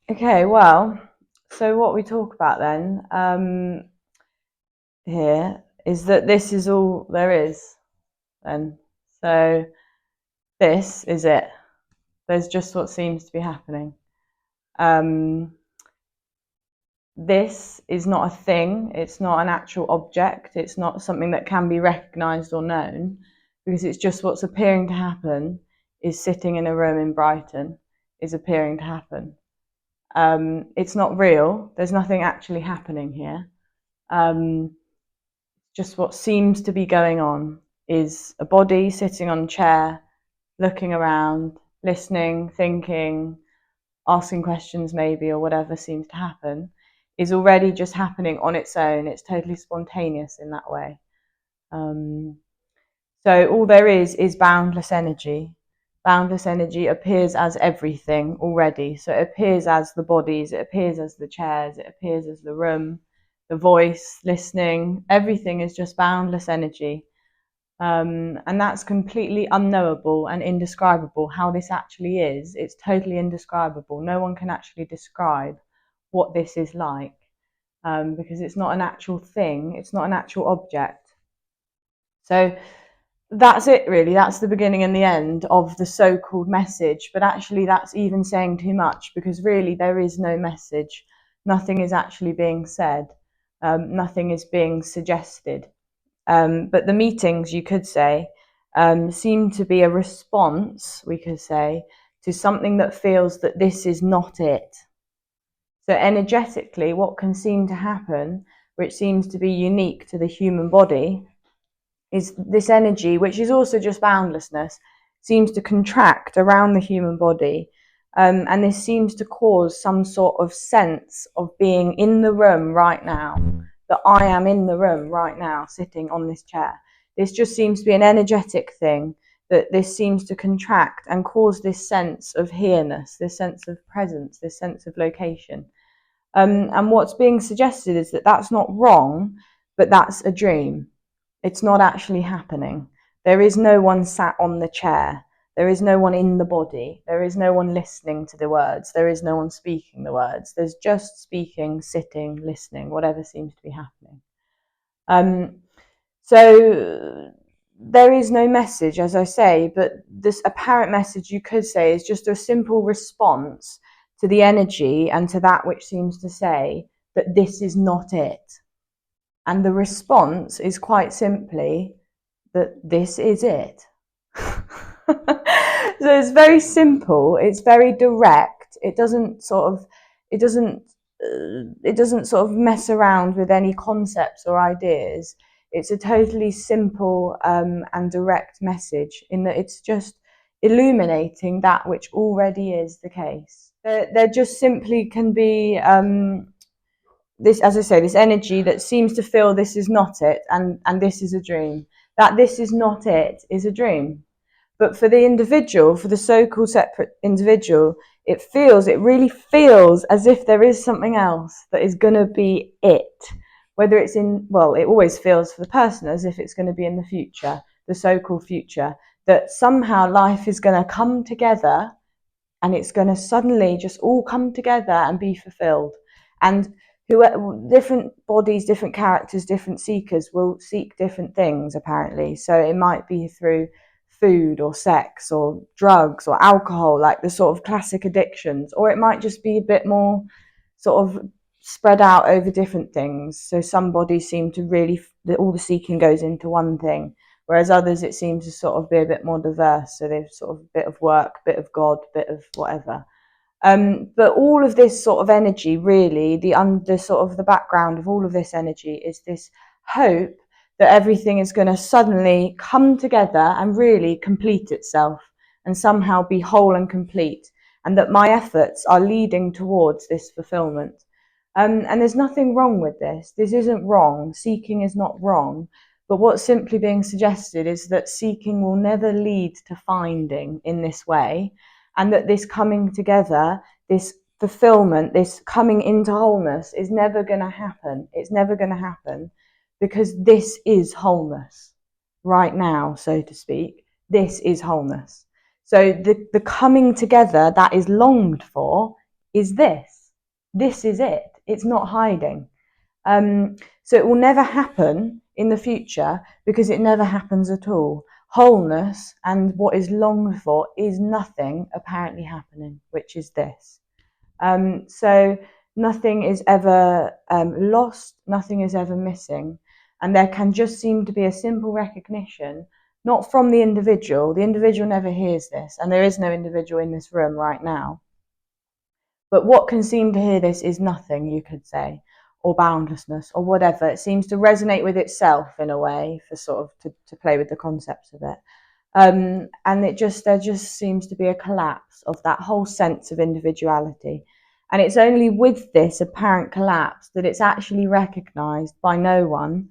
Okay, well, so what we talk about then here is that this is all there is then. So this is it. There's just what seems to be happening. Um, this is not a thing. It's not an actual object. It's not something that can be recognized or known, because it's just what's appearing to happen is sitting in a room in Brighton is appearing to happen. It's not real. There's nothing actually happening here. Just what seems to be going on is a body sitting on a chair, looking around, listening, thinking, asking questions maybe, or whatever seems to happen, is already just happening on its own. It's totally spontaneous in that way. So all there is boundless energy. Boundless energy appears as everything already. So it appears as the bodies, it appears as the chairs, it appears as the room, the voice, listening. Everything is just boundless energy. And that's completely unknowable and indescribable. How this actually is, it's totally indescribable. No one can actually describe what this is like, because it's not an actual thing, it's not an actual object. So that's it really. That's the beginning and the end of the so-called message, but actually that's even saying too much, because really there is no message. Nothing is actually being said. Nothing is being suggested. But the meetings, you could say, seem to be a response, we could say, to something that feels that this is not it. So energetically, what can seem to happen, which seems to be unique to the human body, is this energy, which is also just boundlessness, seems to contract around the human body. And this seems to cause some sort of sense of being in the room right now, that I am in the room right now, sitting on this chair. This just seems to be an energetic thing, that this seems to contract and cause this sense of here-ness, this sense of presence, this sense of location. And what's being suggested is that that's not wrong, but that's a dream. It's not actually happening. There is no one sat on the chair. There is no one in the body. There is no one listening to the words. There is no one speaking the words. There's just speaking, sitting, listening, whatever seems to be happening. So there is no message, as I say, but this apparent message, you could say, is just a simple response to the energy and to that which seems to say that this is not it. And the response is quite simply that this is it. So it's very simple. It's very direct. It doesn't sort of mess around with any concepts or ideas. It's a totally simple and direct message, in that it's just illuminating that which already is the case. There just simply can be this, as I say, this energy that seems to feel this is not it, and this is a dream. That this is not it is a dream. But for the individual, for the so-called separate individual, it really feels as if there is something else that is going to be it. Whether it's it always feels for the person as if it's going to be in the future, the so-called future, that somehow life is going to come together and it's going to suddenly just all come together and be fulfilled. And different bodies, different characters, different seekers will seek different things, apparently. So it might be through food or sex or drugs or alcohol, like the sort of classic addictions, or it might just be a bit more sort of spread out over different things. So some bodies seem to really, all the seeking goes into one thing, whereas others it seems to sort of be a bit more diverse. So they've sort of a bit of work, bit of God, bit of whatever. But all of this sort of energy, really, the sort of the background of all of this energy is this hope that everything is going to suddenly come together and really complete itself and somehow be whole and complete, and that my efforts are leading towards this fulfillment. And there's nothing wrong with this. This isn't wrong. Seeking is not wrong. But what's simply being suggested is that seeking will never lead to finding in this way, and that this coming together, this fulfillment, this coming into wholeness is never going to happen. It's never going to happen, because this is wholeness right now, so to speak. This is wholeness. So the coming together that is longed for is this. This is it. It's not hiding. So it will never happen in the future because it never happens at all. Wholeness and what is longed for is nothing apparently happening, which is this. So nothing is ever lost, nothing is ever missing. And there can just seem to be a simple recognition, not from the individual never hears this, and there is no individual in this room right now. But what can seem to hear this is nothing, you could say, or boundlessness, or whatever. It seems to resonate with itself in a way, for sort of to play with the concepts of it. And there just seems to be a collapse of that whole sense of individuality. And it's only with this apparent collapse that it's actually recognised by no one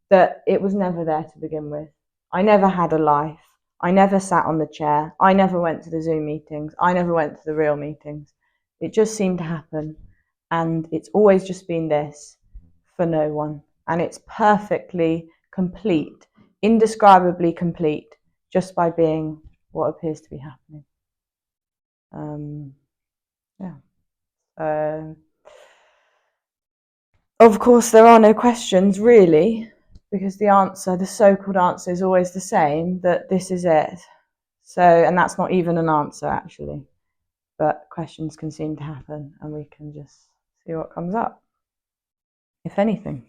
that it was never there to begin with. I never had a life. I never sat on the chair. I never went to the Zoom meetings. I never went to the real meetings. It just seemed to happen. And it's always just been this for no one. And it's perfectly complete, indescribably complete, just by being what appears to be happening. Of course, there are no questions, really, because the so-called answer is always the same, that this is it. So, and that's not even an answer, actually. But questions can seem to happen, and we can just see what comes up, if anything.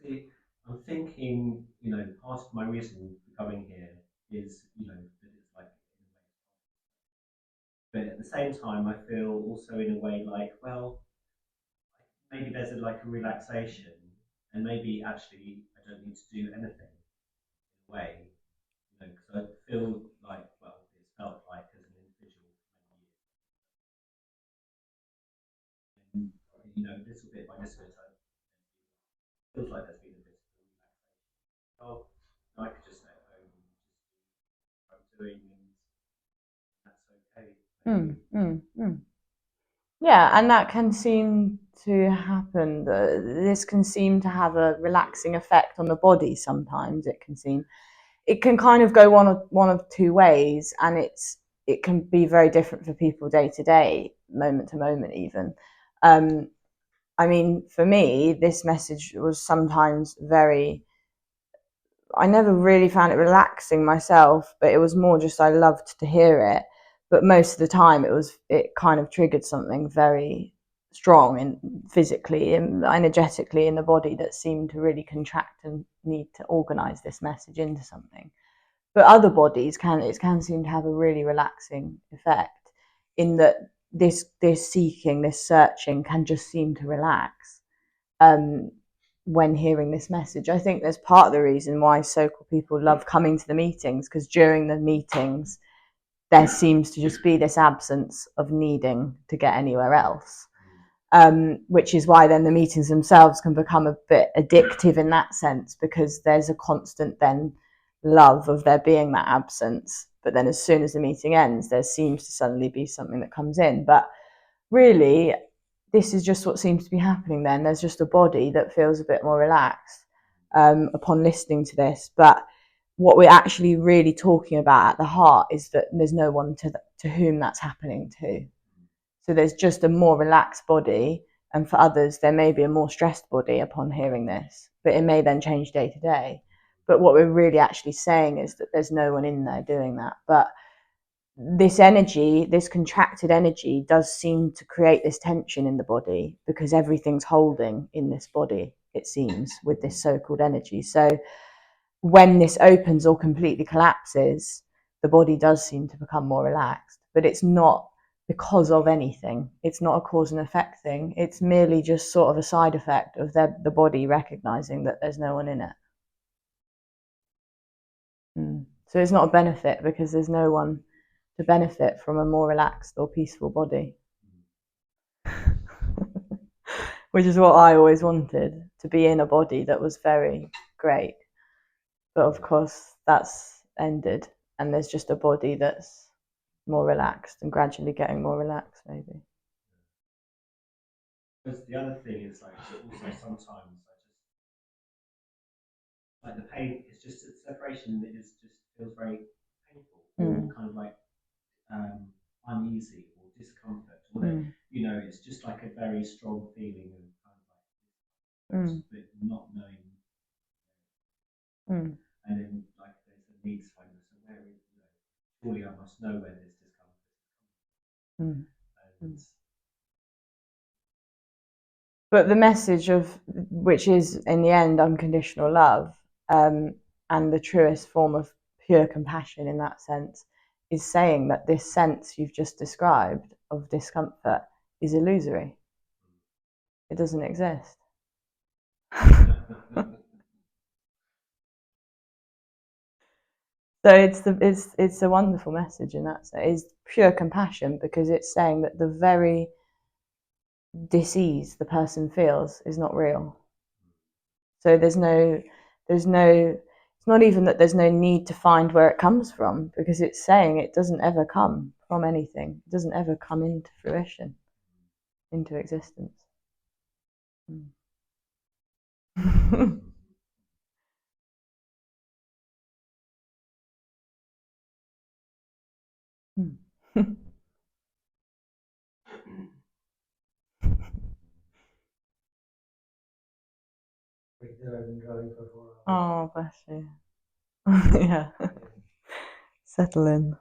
See, I'm thinking, part of my reason for coming here is, that it's like in a way, but at the same time, I feel also in a way like, well, maybe there's like a relaxation, and maybe actually I don't need to do anything in a way, because I feel like, well, it's felt like as an individual for many years, and little bit by little bit, it feels like there's been a bit of a relaxation. Oh, I could just stay at home and just do what I'm doing, and that's okay. Yeah, and that can seem to happen. This can seem to have a relaxing effect on the body sometimes. It can kind of go one of two ways, and it can be very different for people day to day, moment to moment even. Um, I mean, for me, this message was sometimes very, I never really found it relaxing myself, but it was more just I loved to hear it. But most of the time, it kind of triggered something very strong and physically and energetically in the body that seemed to really contract and need to organize this message into something. But other bodies can seem to have a really relaxing effect in that this seeking, this searching can just seem to relax. When hearing this message, I think there's part of the reason why so-called people love coming to the meetings, because during the meetings there seems to just be this absence of needing to get anywhere else, which is why then the meetings themselves can become a bit addictive in that sense, because there's a constant then love of there being that absence. But then as soon as the meeting ends, there seems to suddenly be something that comes in. But really, this is just what seems to be happening then. There's just a body that feels a bit more relaxed upon listening to this. But what we're actually really talking about at the heart is that there's no one to whom that's happening to. So there's just a more relaxed body. And for others, there may be a more stressed body upon hearing this, but it may then change day to day. But what we're really actually saying is that there's no one in there doing that. But this energy, this contracted energy, does seem to create this tension in the body because everything's holding in this body, it seems, with this so-called energy. So when this opens or completely collapses, the body does seem to become more relaxed, but it's not because of anything. It's not a cause and effect thing. It's merely just sort of a side effect of the body recognizing that there's no one in it. So it's not a benefit because there's no one to benefit from a more relaxed or peaceful body. Which is what I always wanted, to be in a body that was very great. But of course, that's ended, and there's just a body that's more relaxed and gradually getting more relaxed, maybe. Because the other thing is like also sometimes I just like the pain. It's just separation is just feels very painful or kind of like uneasy or discomfort, or you know, it's just like a very strong feeling of kind of like but not knowing. And then like there's a need to find so where is surely I must know where this discomfort is coming. But the message of which is in the end unconditional love, and the truest form of pure compassion in that sense, is saying that this sense you've just described of discomfort is illusory. It doesn't exist. So it's a wonderful message in that sense. It's pure compassion because it's saying that the very dis-ease the person feels is not real. So there's no, it's not even that there's no need to find where it comes from, because it's saying it doesn't ever come from anything. It doesn't ever come into fruition, into existence. Oh, bless you. Yeah. Settle in.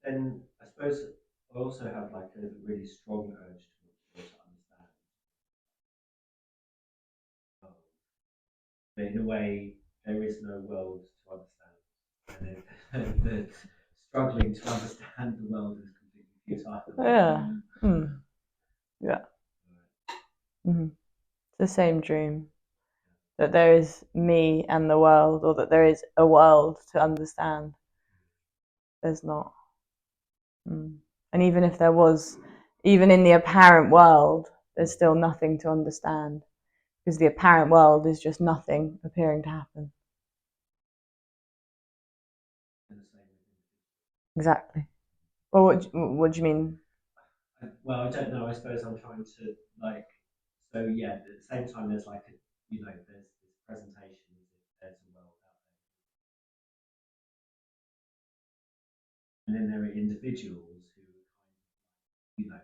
Then I suppose I also have like a really strong urge to understand. But in a way, there is no world to understand, and the struggling to understand the world is completely futile. Yeah. Yeah. It's the same dream, that there is me and the world, or that there is a world to understand. There's not. And even if there was, even in the apparent world, there's still nothing to understand, because the apparent world is just nothing appearing to happen. Exactly. Well, what do you mean? Well, I don't know. I suppose I'm trying to like. So yeah, at the same time, there's like a, you know, there's this presentation as if there's a world out there, and then there are individuals who are you know,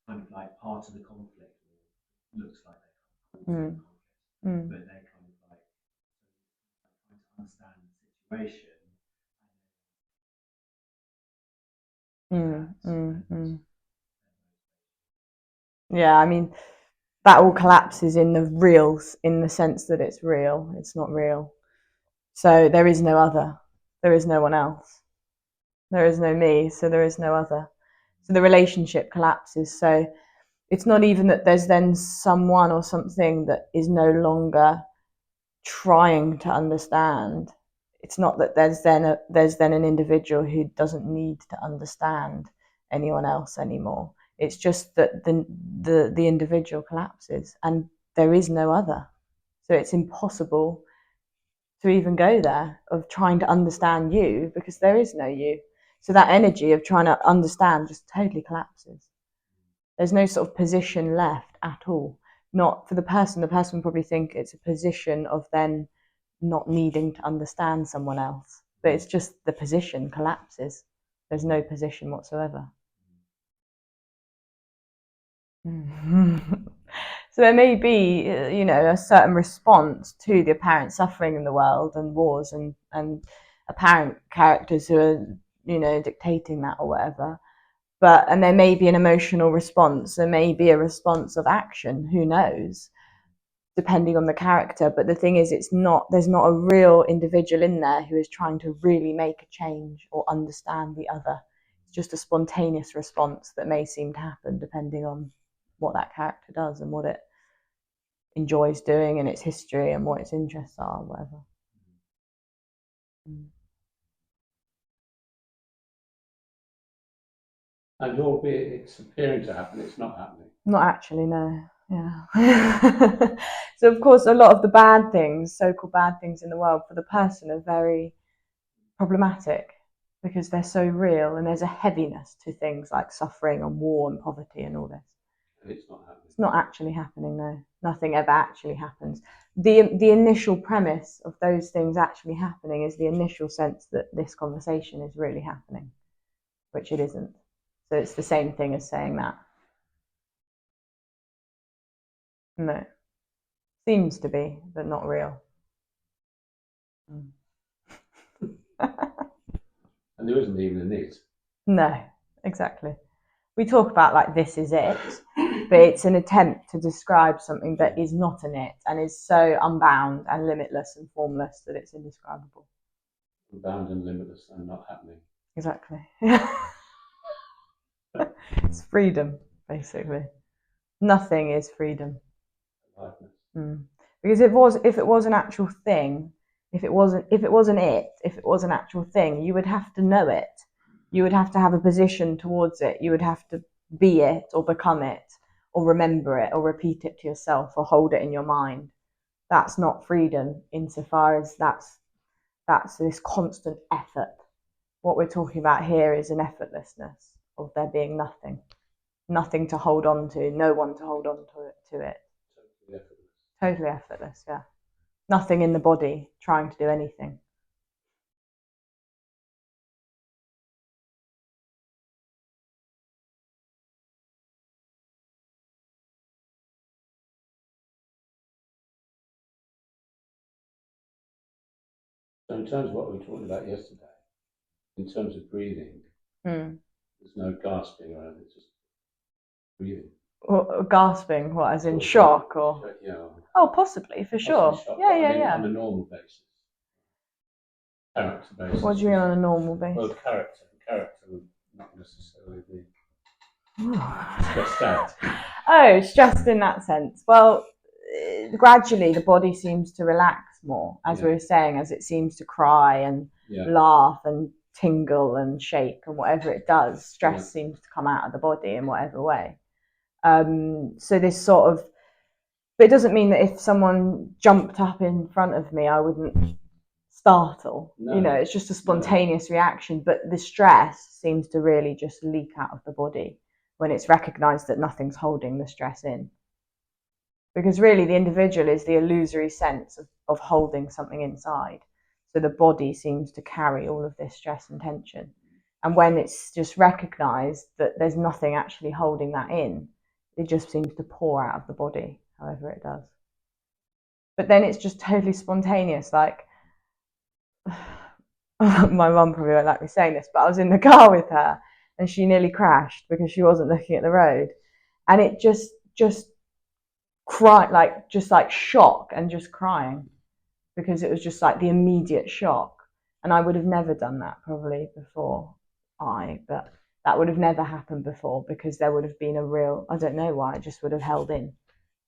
kind of like part of the conflict, or looks like they're kind of part of the conflict, but they're kind of like trying to understand the situation. Yeah, I mean, that all collapses in the reals, in the sense that it's real. It's not real. So there is no other. There is no one else. There is no me, so there is no other. So the relationship collapses. So it's not even that there's then someone or something that is no longer trying to understand. It's not that there's then an individual who doesn't need to understand anyone else anymore. It's just that the individual collapses and there is no other. So it's impossible to even go there, of trying to understand you, because there is no you. So that energy of trying to understand just totally collapses. There's no sort of position left at all. Not for the person. The person would probably think it's a position of then not needing to understand someone else. But it's just the position collapses. There's no position whatsoever. So there may be, a certain response to the apparent suffering in the world and wars and apparent characters who are, dictating that or whatever. And there may be an emotional response. There may be a response of action. Who knows? Depending on the character. But the thing is, there's not a real individual in there who is trying to really make a change or understand the other. It's just a spontaneous response that may seem to happen depending on what that character does and what it enjoys doing and its history and what its interests are, whatever. And albeit it's appearing to happen, it's not happening. Not actually, no. Yeah. So of course a lot of the bad things, so-called bad things in the world, for the person are very problematic because they're so real, and there's a heaviness to things like suffering and war and poverty and all this. And it's not happening. It's not actually happening, no. Nothing ever actually happens. The initial premise of those things actually happening is the initial sense that this conversation is really happening, which it isn't. So it's the same thing as saying that. No. Seems to be, but not real. And there isn't even an it. No, exactly. We talk about like this is it, but it's an attempt to describe something that is not an it and is so unbound and limitless and formless that it's indescribable. Unbound and limitless and not happening. Exactly. It's freedom, basically. Nothing is freedom. Because if it was an actual thing, if it was an actual thing, you would have to know it. You would have to have a position towards it. You would have to be it or become it or remember it or repeat it to yourself or hold it in your mind. That's not freedom insofar as that's this constant effort. What we're talking about here is an effortlessness of there being nothing. Nothing to hold on to, no one to hold on to it. Totally effortless, yeah. Nothing in the body trying to do anything. So in terms of what we were talking about yesterday, in terms of breathing, there's no gasping or anything, it's just breathing. Or gasping, what, as in shock or? Yeah. Oh, possibly, for sure. Shock, Yeah. On a normal basis. Character basis. What do you mean on a normal basis? Well, character would not necessarily be stressed out. Oh, stressed in that sense. Well, gradually the body seems to relax more, as we were saying, as it seems to cry and laugh and tingle and shake and whatever it does. Stress seems to come out of the body in whatever way. So this sort of, but it doesn't mean that if someone jumped up in front of me, I wouldn't startle. No. It's just a spontaneous reaction, but the stress seems to really just leak out of the body when it's recognized that nothing's holding the stress in. Because really the individual is the illusory sense of holding something inside. So the body seems to carry all of this stress and tension. And when it's just recognized that there's nothing actually holding that in, it just seems to pour out of the body, however it does. But then it's just totally spontaneous. Like, my mum probably won't like me saying this, but I was in the car with her and she nearly crashed because she wasn't looking at the road. And it just cried, like shock and just crying, because it was just like the immediate shock. And I would have never done that probably before, but that would have never happened before, because there would have been a real, I don't know why, it just would have held in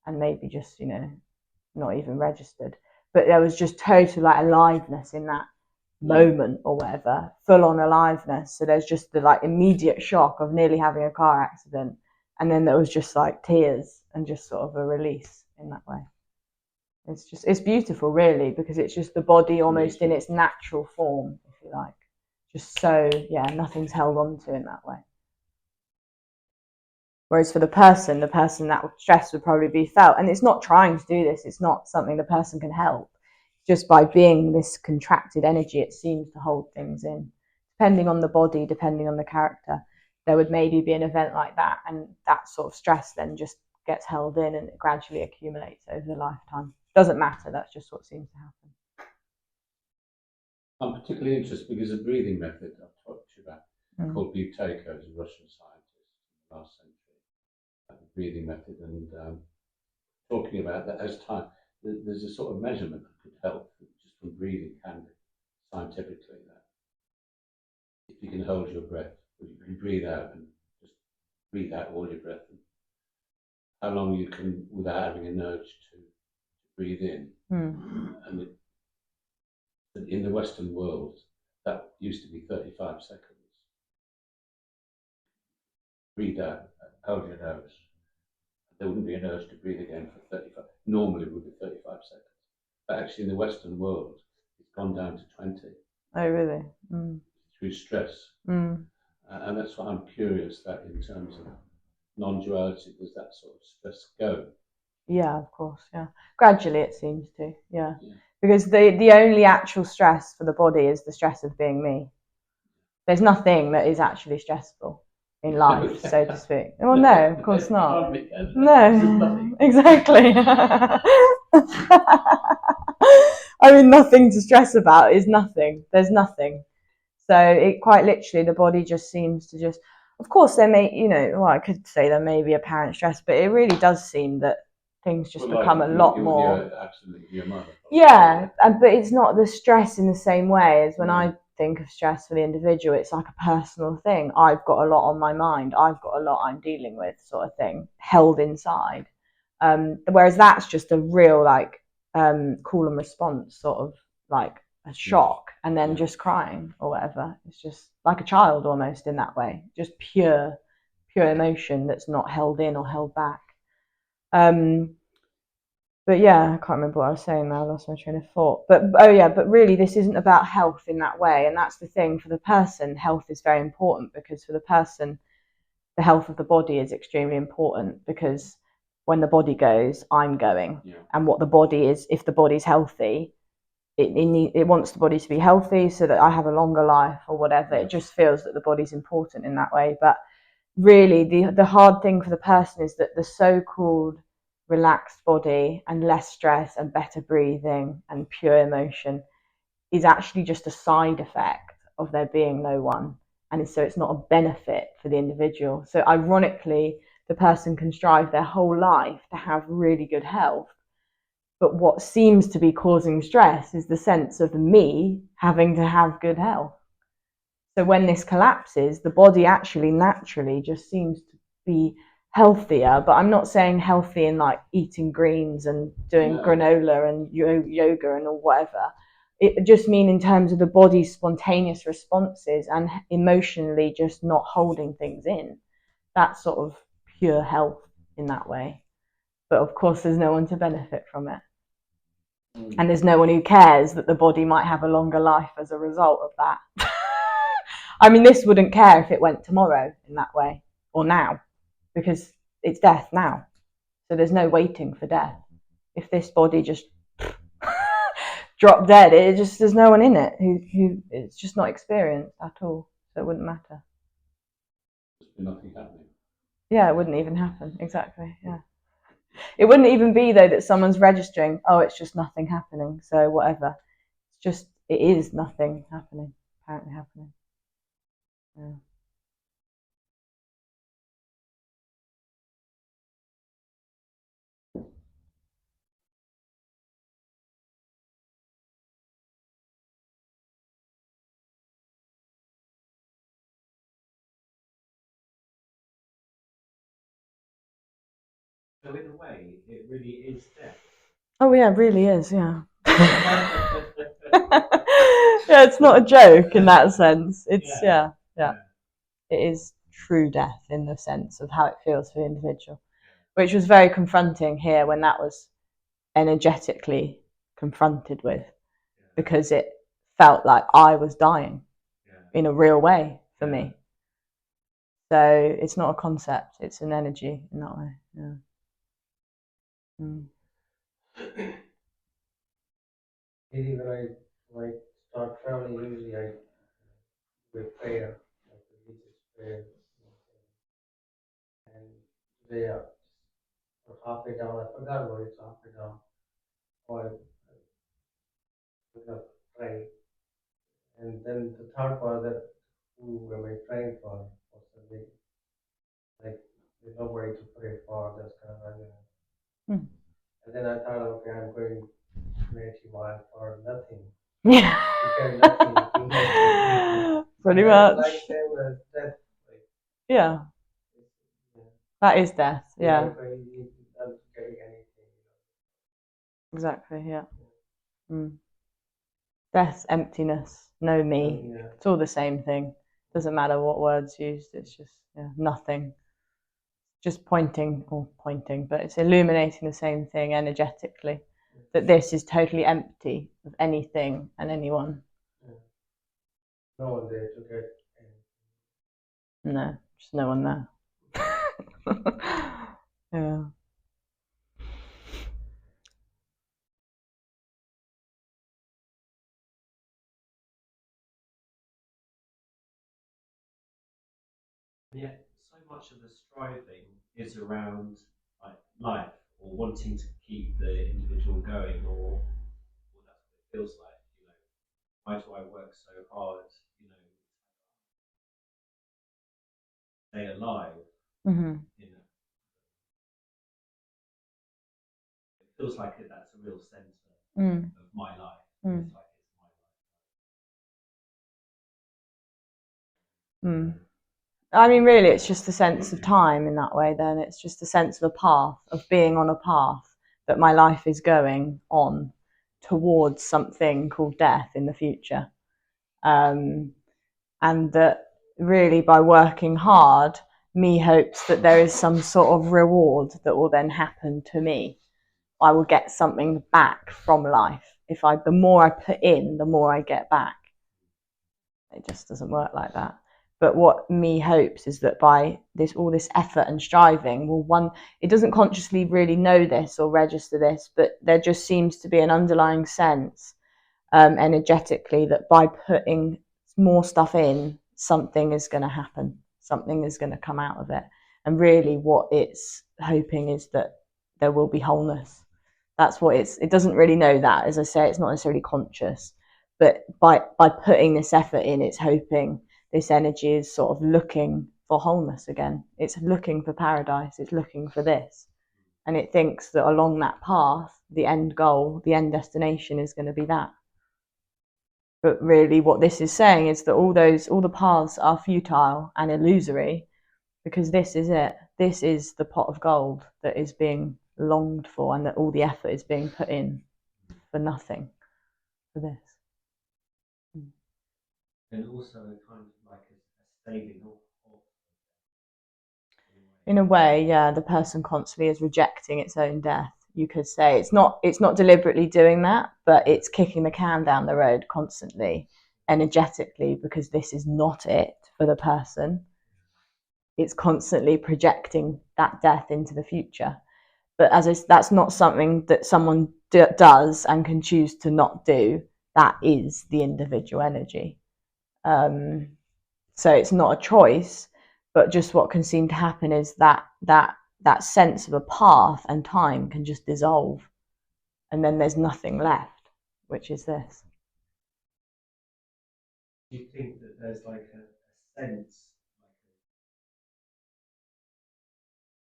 and maybe just, not even registered. But there was just total like aliveness in that moment or whatever, full on aliveness. So there's just the like immediate shock of nearly having a car accident, and then there was just like tears and just sort of a release in that way. It's beautiful, really, because it's just the body almost in its natural form, if you like. Just so, yeah, nothing's held on to in that way. Whereas for the person that stress would probably be felt, and it's not trying to do this, it's not something the person can help. Just by being this contracted energy, it seems to hold things in. Depending on the body, depending on the character, there would maybe be an event like that, and that sort of stress then just gets held in and it gradually accumulates over the lifetime. Doesn't matter, that's just what seems to happen. I'm particularly interested because the breathing method I've talked to you about, called Buteyko, is a Russian scientist in the last century. The breathing method, and talking about that as time, there's a sort of measurement that could help just from breathing, can be scientifically, that if you can hold your breath, you can breathe out and just breathe out all your breath, and how long you can without having an urge to breathe in. And in the Western world, that used to be 35 seconds. Breathe out, hold your nose. There wouldn't be an urge to breathe again for 35. Normally it would be 35 seconds. But actually in the Western world, it's gone down to 20. Oh, really? Through stress. And that's why I'm curious that in terms of non-duality, does that sort of stress go? Yeah, of course, yeah. Gradually it seems to, yeah. Because the only actual stress for the body is the stress of being me. There's nothing that is actually stressful in life, so to speak. Well, no, of course not. No, exactly. I mean, nothing to stress about is nothing. There's nothing. So it quite literally, the body just seems to just, of course there may, well, I could say there may be apparent stress, but it really does seem that things just become a lot more. Absolutely, your mother. Yeah, but it's not the stress in the same way as when I think of stress for the individual. It's like a personal thing. I've got a lot on my mind. I've got a lot I'm dealing with, sort of thing, held inside. Whereas that's just a real call and response, sort of like a shock, and then just crying or whatever. It's just like a child almost in that way, just pure emotion that's not held in or held back. But yeah, I can't remember what I was saying now. I lost my train of thought. But really, this isn't about health in that way. And that's the thing. For the person, health is very important, because for the person, the health of the body is extremely important, because when the body goes, I'm going. And what the body is, if the body's healthy, it wants the body to be healthy so that I have a longer life or whatever. It just feels that the body's important in that way. But really, the hard thing for the person is that the so-called relaxed body and less stress and better breathing and pure emotion is actually just a side effect of there being no one. And so it's not a benefit for the individual. So ironically, the person can strive their whole life to have really good health. But what seems to be causing stress is the sense of me having to have good health. So when this collapses, the body actually naturally just seems to be healthier. But I'm not saying healthy in like eating greens and doing granola and yoga and or whatever. It just means in terms of the body's spontaneous responses and emotionally just not holding things in. That's sort of pure health in that way. But of course, there's no one to benefit from it. And there's no one who cares that the body might have a longer life as a result of that. I mean, this wouldn't care if it went tomorrow in that way, or now, because it's death now. So there's no waiting for death. If this body just dropped dead, there's no one in it who it's just not experienced at all. So it wouldn't matter. Nothing happening. Yeah, it wouldn't even happen. Exactly. Yeah. It wouldn't even be though that someone's registering, oh, it's just nothing happening, so whatever. It's just, it is nothing happening, apparently happening. Yeah. So in a way, it really is death. Oh yeah, it really is, yeah. Yeah, it's not a joke in that sense. It's yeah. It is true death in the sense of how it feels for the individual, which was very confronting here when that was energetically confronted with, because it felt like I was dying in a real way for me. So it's not a concept, it's an energy in that way. Maybe when I start traveling, usually I do a prayer, like a religious prayer. And today, for halfway down, I forgot what it's halfway down. Oh, I was up praying. And then the third part, that who am I praying for? Or something. Like, there's nobody to pray for, that's kind of like, And then I thought, okay, I'm going 90 miles for nothing. Yeah. Because nothing. Pretty much. Like same as death. Like, yeah. That is death. Yeah. Like when you not getting anything. Exactly. Yeah. Death, emptiness, no me. It's all the same thing. Doesn't matter what words used. It's just nothing. Just pointing, but it's illuminating the same thing energetically. That this is totally empty of anything and anyone. No one there to get anything. No, just no one there. Yeah. Yet so much of the striving is around like life or wanting to keep the individual going, or that's what it feels like. You know, why do I work so hard? You know, stay alive. You know, it feels like that's a real centre of my life. It's like it's my life. I mean, really, it's just the sense of time in that way. Then it's just the sense of a path, of being on a path that my life is going on towards something called death in the future, and that really by working hard, me hopes that there is some sort of reward that will then happen to me. I will get something back from life. The more I put in, the more I get back. It just doesn't work like that. But what me hopes is that by all this effort and striving, it doesn't consciously really know this or register this, but there just seems to be an underlying sense energetically that by putting more stuff in, something is going to happen. Something is going to come out of it. And really what it's hoping is that there will be wholeness. That's what it doesn't really know that. As I say, it's not necessarily conscious. But by putting this effort in, it's hoping this energy is sort of looking for wholeness again. It's looking for paradise. It's looking for this. And it thinks that along that path, the end goal, the end destination is going to be that. But really what this is saying is that all the paths are futile and illusory, because this is it. This is the pot of gold that is being longed for, and that all the effort is being put in for nothing for this. And also kind of like a staving off. In a way, yeah, the person constantly is rejecting its own death. You could say it's not deliberately doing that, but it's kicking the can down the road constantly, energetically, because this is not it for the person. It's constantly projecting that death into the future. But that's not something that someone does and can choose to not do. That is the individual energy. So it's not a choice, but just what can seem to happen is that sense of a path and time can just dissolve, and then there's nothing left, which is this. Do you think that there's like a sense,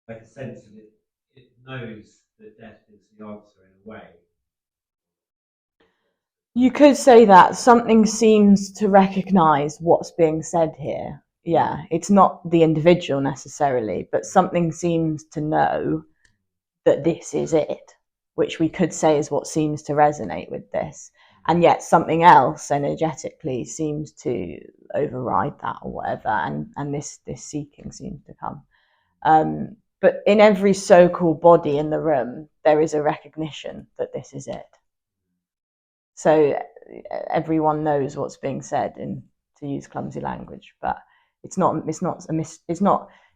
like a sense that it knows that death is the answer in a way? You could say that something seems to recognize what's being said here. Yeah, it's not the individual necessarily, but something seems to know that this is it, which we could say is what seems to resonate with this. And yet something else energetically seems to override that or whatever, and this seeking seems to come. But in every so-called body in the room, there is a recognition that this is it. So everyone knows what's being said, to use clumsy language, but it's not,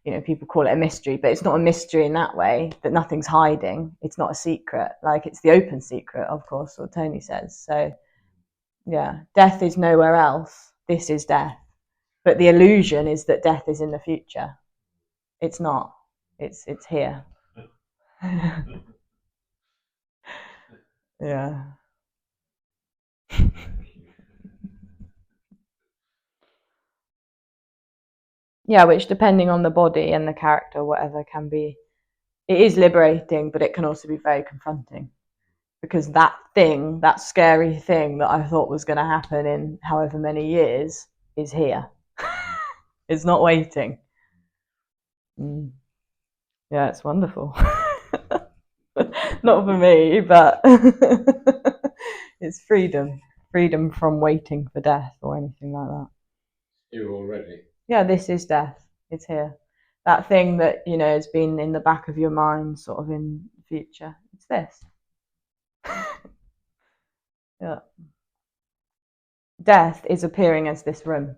you know, people call it a mystery, but it's not a mystery in that way, that nothing's hiding. It's not a secret. Like, it's the open secret, of course, what Tony says. So yeah, death is nowhere else. This is death. But the illusion is that death is in the future. It's not. It's here. Yeah. Yeah, which, depending on the body and the character, whatever, can be, it is liberating, but it can also be very confronting, because that thing, that scary thing that I thought was going to happen in however many years, is here. It's not waiting. Yeah, it's wonderful. Not for me, but it's freedom from waiting for death or anything like that. Here already. Yeah, this is death. It's here. That thing that, you know, has been in the back of your mind, sort of in the future. It's this. Yeah. Death is appearing as this room.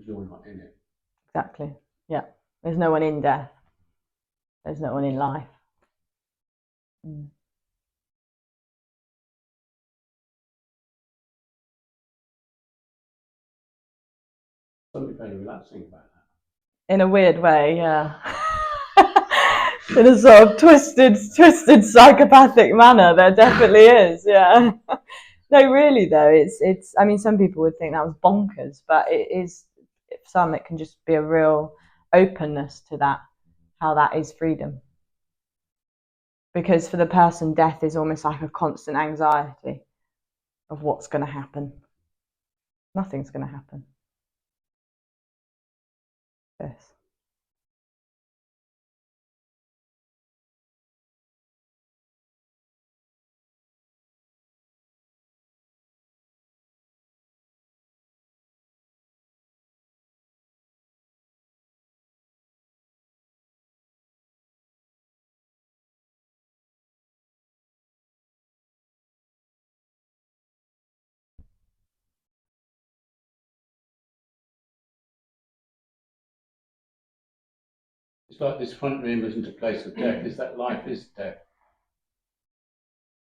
You're not in it. Exactly. Yeah. There's no one in death. There's no one in life. Something very relaxing about that. In a weird way, yeah. In a sort of twisted psychopathic manner, there definitely is, yeah. No, really though, it's. I mean, some people would think that was bonkers, but it is. For some, it can just be a real openness to that, how that is freedom. Because for the person, death is almost like a constant anxiety of what's going to happen. Nothing's going to happen. This. It's like this front room isn't a place of death. Is that life is death?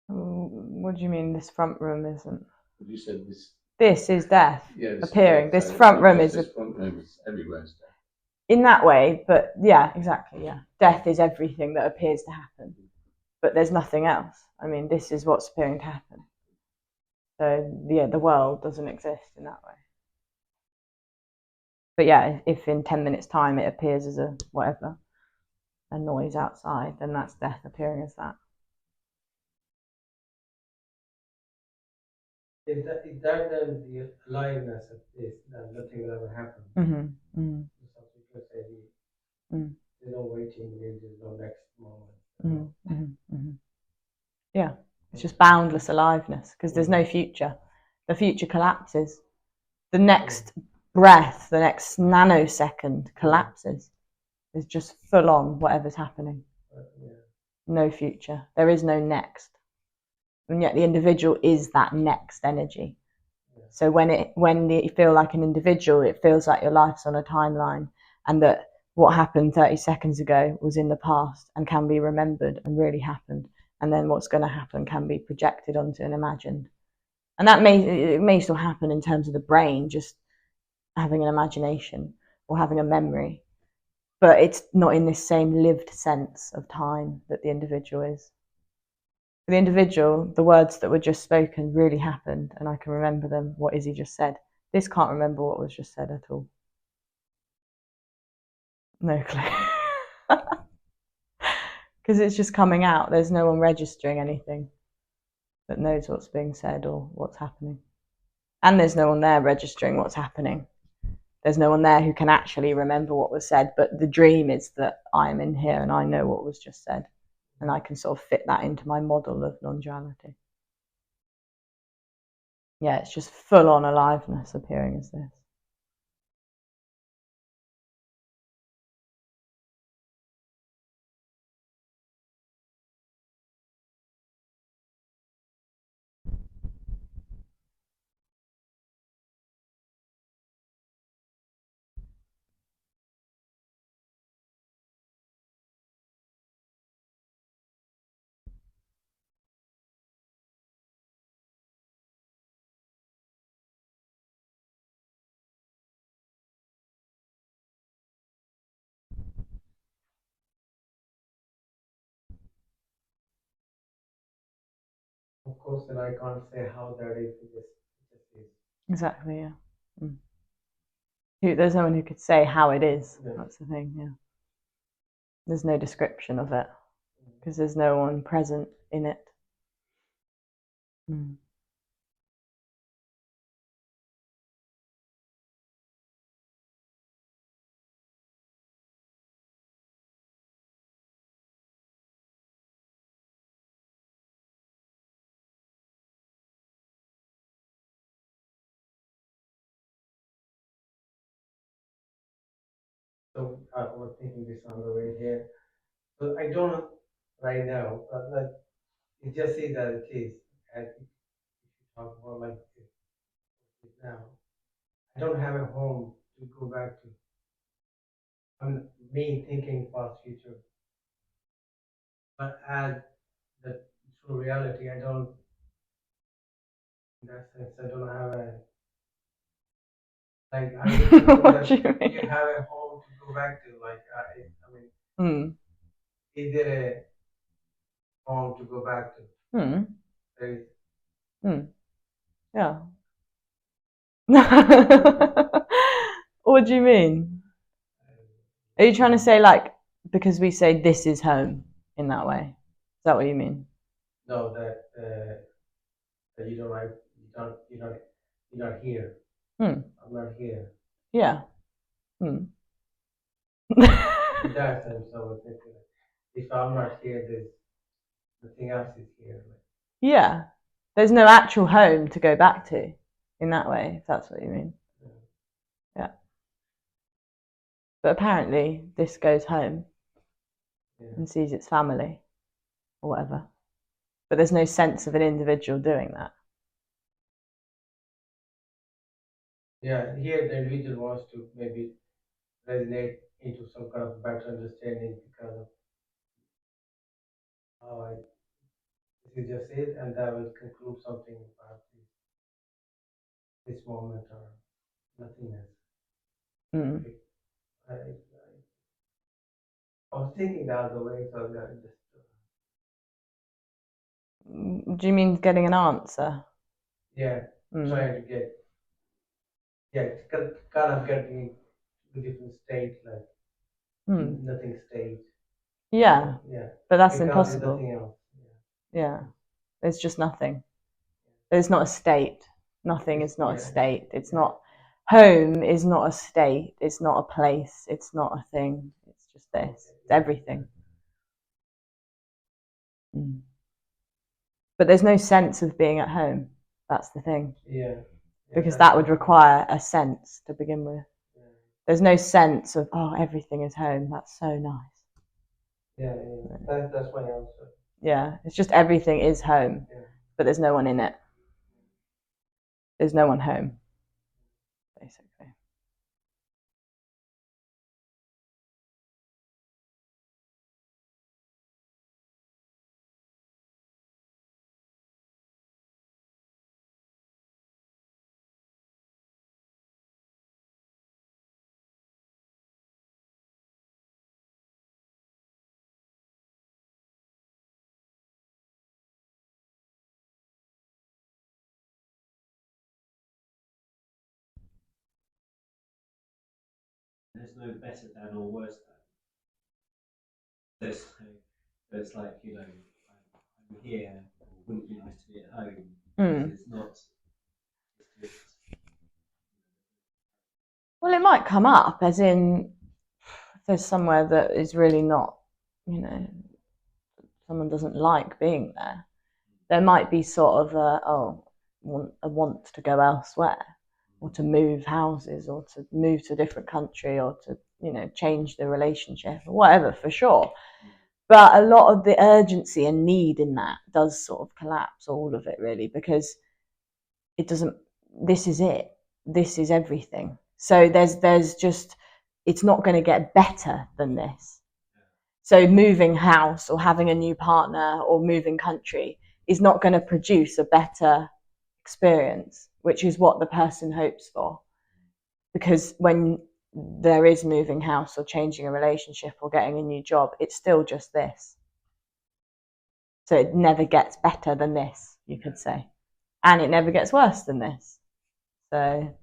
What do you mean? This front room isn't? You said this. This is death, Yeah, this appearing. Is death. This So front room is. This front room is everywhere's death. In that way, but yeah, exactly. Yeah, death is everything that appears to happen, but there's nothing else. I mean, this is what's appearing to happen. So yeah, the world doesn't exist in that way. But yeah, if in 10 minutes' time it appears as a whatever, a noise outside, then that's death appearing as that. If that then the aliveness of this, then nothing will ever happen. Mm-hmm. Mm-hmm. There's no waiting, there's no next moment. Mm-hmm. Mm-hmm. Mm-hmm. Yeah, it's just boundless aliveness, because there's no future. The future collapses. The next breath, the next nanosecond collapses. It's just full on whatever's happening. No future. There is no next. And yet the individual is that next energy. So when you feel like an individual, it feels like your life's on a timeline, and that what happened 30 seconds ago was in the past and can be remembered and really happened. And then what's going to happen can be projected onto an imagined. And that may still happen in terms of the brain, just having an imagination or having a memory. But it's not in this same lived sense of time that the individual is. For the individual, the words that were just spoken really happened, and I can remember them, what Izzy just said. This can't remember what was just said at all. No clue. Because it's just coming out. There's no one registering anything that knows what's being said or what's happening. And there's no one there registering what's happening. There's no one there who can actually remember what was said, but the dream is that I'm in here and I know what was just said. And I can sort of fit that into my model of non-duality. Yeah, it's just full on aliveness appearing as this. Of course, then I can't say how that is. It just is. Exactly, yeah. There's no one who could say how it is. Yeah. That's the thing, yeah. There's no description of it because there's no one present in it. So I was thinking this on the way here. So I don't know right now, but like it just is that it is. And if you talk about like it now, I don't have a home to go back to. I'm me thinking past future, but as the true reality, I don't. In that sense, I don't have a like. I would prefer What do that you you have a home to go back to. Like I mean, mean? is there a home to go back to? There is. Yeah. What do you mean? Are you trying to say like because we say this is home in that way? Is that what you mean? No, that you don't like, you're not here. I'm not here. Yeah. In that sense, I was thinking, if I'm not here, there's nothing else is here. Like, Yeah. There's no actual home to go back to in that way, if that's what you mean. Yeah. But apparently this goes home and sees its family or whatever. But there's no sense of an individual doing that. yeah, here the individual wants to maybe resonate into some kind of better understanding because of how this is just it, and that will conclude something about this moment or nothingness. I was thinking the other way, so that just. Do you mean getting an answer? Yeah, trying to get, kind of getting to a different state, like nothing stays. Yeah, Yeah, but that's because there's impossible. nothing else. Yeah, there's just nothing. There's not a state. Nothing is not a state. It's not. Home is not a state. It's not a place. It's not a thing. It's just this. It's everything. But there's no sense of being at home. That's the thing. Yeah. Because that would require a sense to begin with. There's no sense of, oh, everything is home. That's so nice. Yeah. That's my answer. Yeah, it's just everything is home, but there's no one in it. There's no one home, basically. There's no better than or worse than. There's like, I'm here, or wouldn't it be nice to be at home? It's not, it's just. Well, it might come up, as in, if there's somewhere that is really not, someone doesn't like being there. There might be sort of a, oh, want to go elsewhere, or to move houses, or to move to a different country, or to, you know, change the relationship or whatever, for sure. But a lot of the urgency and need in that does sort of collapse all of it, really, because it doesn't, this is it, this is everything. So there's just, it's not going to get better than this. So moving house or having a new partner or moving country is not going to produce a better experience, which is what the person hopes for. Because when there is moving house or changing a relationship or getting a new job, it's still just this. So it never gets better than this, you could say. And it never gets worse than this. So,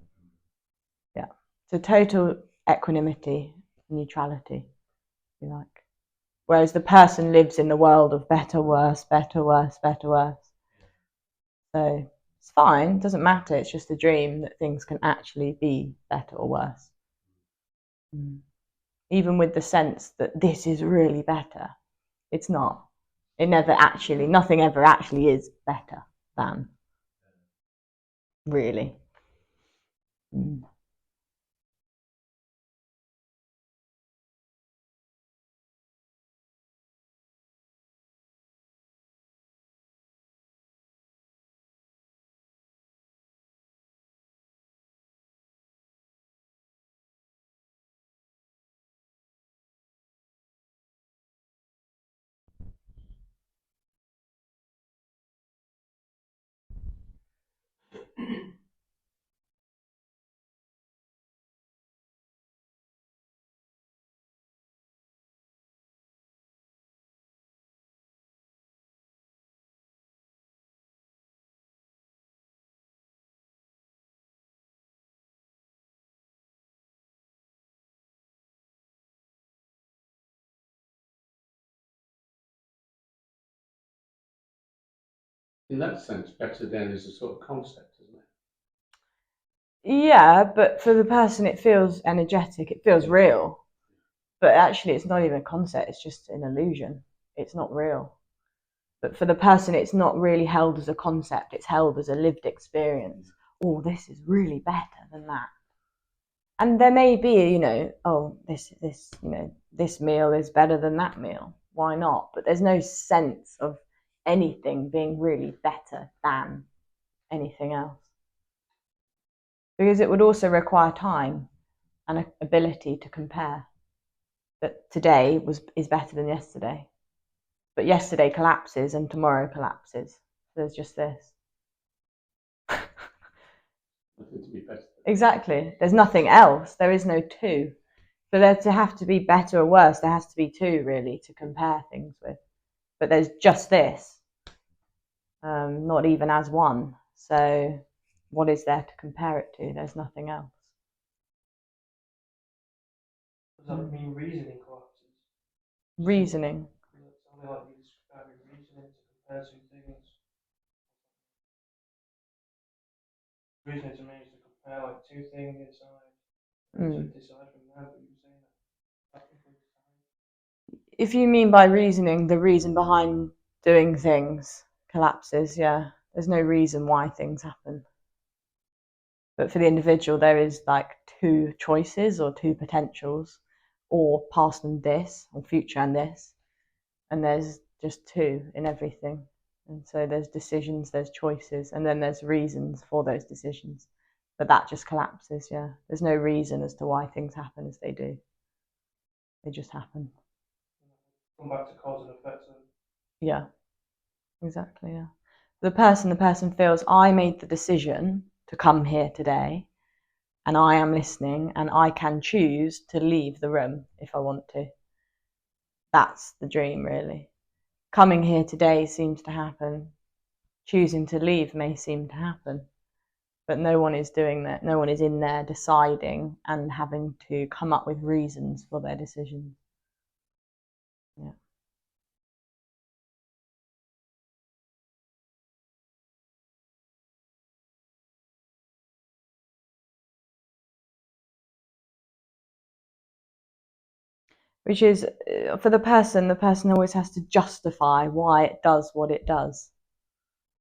yeah. So total equanimity, neutrality, if you like. Whereas the person lives in the world of better, worse, better, worse, better, worse. So it's fine, doesn't matter. It's just a dream that things can actually be better or worse. Even with the sense that this is really better, it's not. It never actually, nothing ever actually is better than, really. In that sense, better than is a sort of concept, isn't it? Yeah, but for the person it feels energetic, it feels real. But actually it's not even a concept, it's just an illusion. It's not real. But for the person it's not really held as a concept, it's held as a lived experience. Oh, this is really better than that. And there may be, you know, oh, this you know, this meal is better than that meal. Why not? But there's no sense of anything being really better than anything else. Because it would also require time and an ability to compare. That today is better than yesterday. But yesterday collapses and tomorrow collapses. So there's just this. Nothing to be better. Exactly. There's nothing else. There is no two. So there to have to be better or worse, there has to be two, really, to compare things with. But there's just this, not even as one. So what is there to compare it to? There's nothing else. Does that mean reasoning collapses? Reasoning. It's only like you describing reasoning to compare two things. Reasoning to me is to compare like two things inside and to decide from there, but you were saying that technically decide. If you mean by reasoning, the reason behind doing things collapses, yeah. There's no reason why things happen. But for the individual, there is like two choices or two potentials, or past and this, or future and this. And there's just two in everything. And so there's decisions, there's choices, and then there's reasons for those decisions. But that just collapses, yeah. There's no reason as to why things happen as they do. They just happen. Come back to cause and effect. Yeah, exactly, yeah. The person feels, I made the decision to come here today, and I am listening, and I can choose to leave the room if I want to. That's the dream, really. Coming here today seems to happen. Choosing to leave may seem to happen. But no one is doing that. No one is in there deciding and having to come up with reasons for their decisions. Yeah. Which is, for the person always has to justify why it does what it does.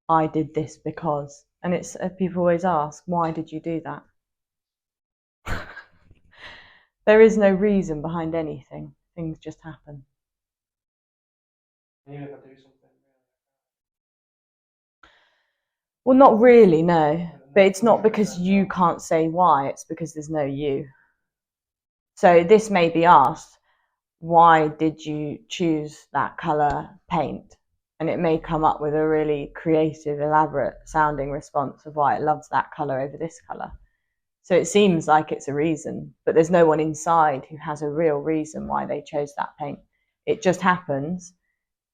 I did this because, And it's people always ask, why did you do that? There is no reason behind anything. Things just happen. Well, not really, no. But it's not because you can't say why, it's because there's no you. So this may be asked, why did you choose that colour paint? And it may come up with a really creative, elaborate sounding response of why it loves that colour over this colour. So it seems like it's a reason, but there's no one inside who has a real reason why they chose that paint. It just happens,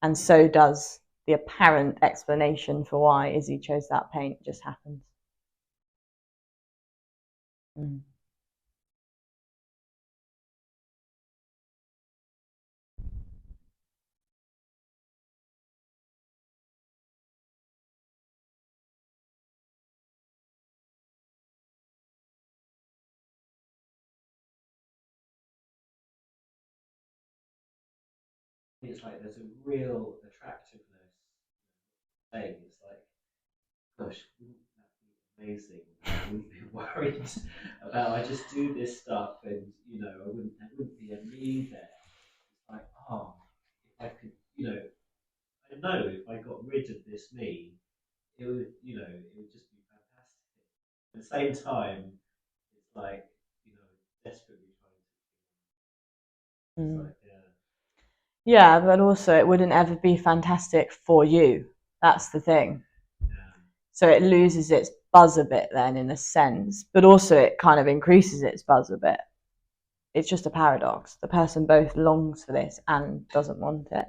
and so does the apparent explanation for why Izzy chose that paint just happens. Mm. It's like there's a real attractiveness thing. It's like, gosh, wouldn't that be amazing? I wouldn't be worried about. I just do this stuff, and I wouldn't be a me there. It's like, oh, if I could, I know if I got rid of this me, it would just be fantastic. At the same time, it's like, desperately trying to. It's like, Yeah, but also it wouldn't ever be fantastic for you. That's the thing. So it loses its buzz a bit then, in a sense, but also it kind of increases its buzz a bit. It's just a paradox. The person both longs for this and doesn't want it.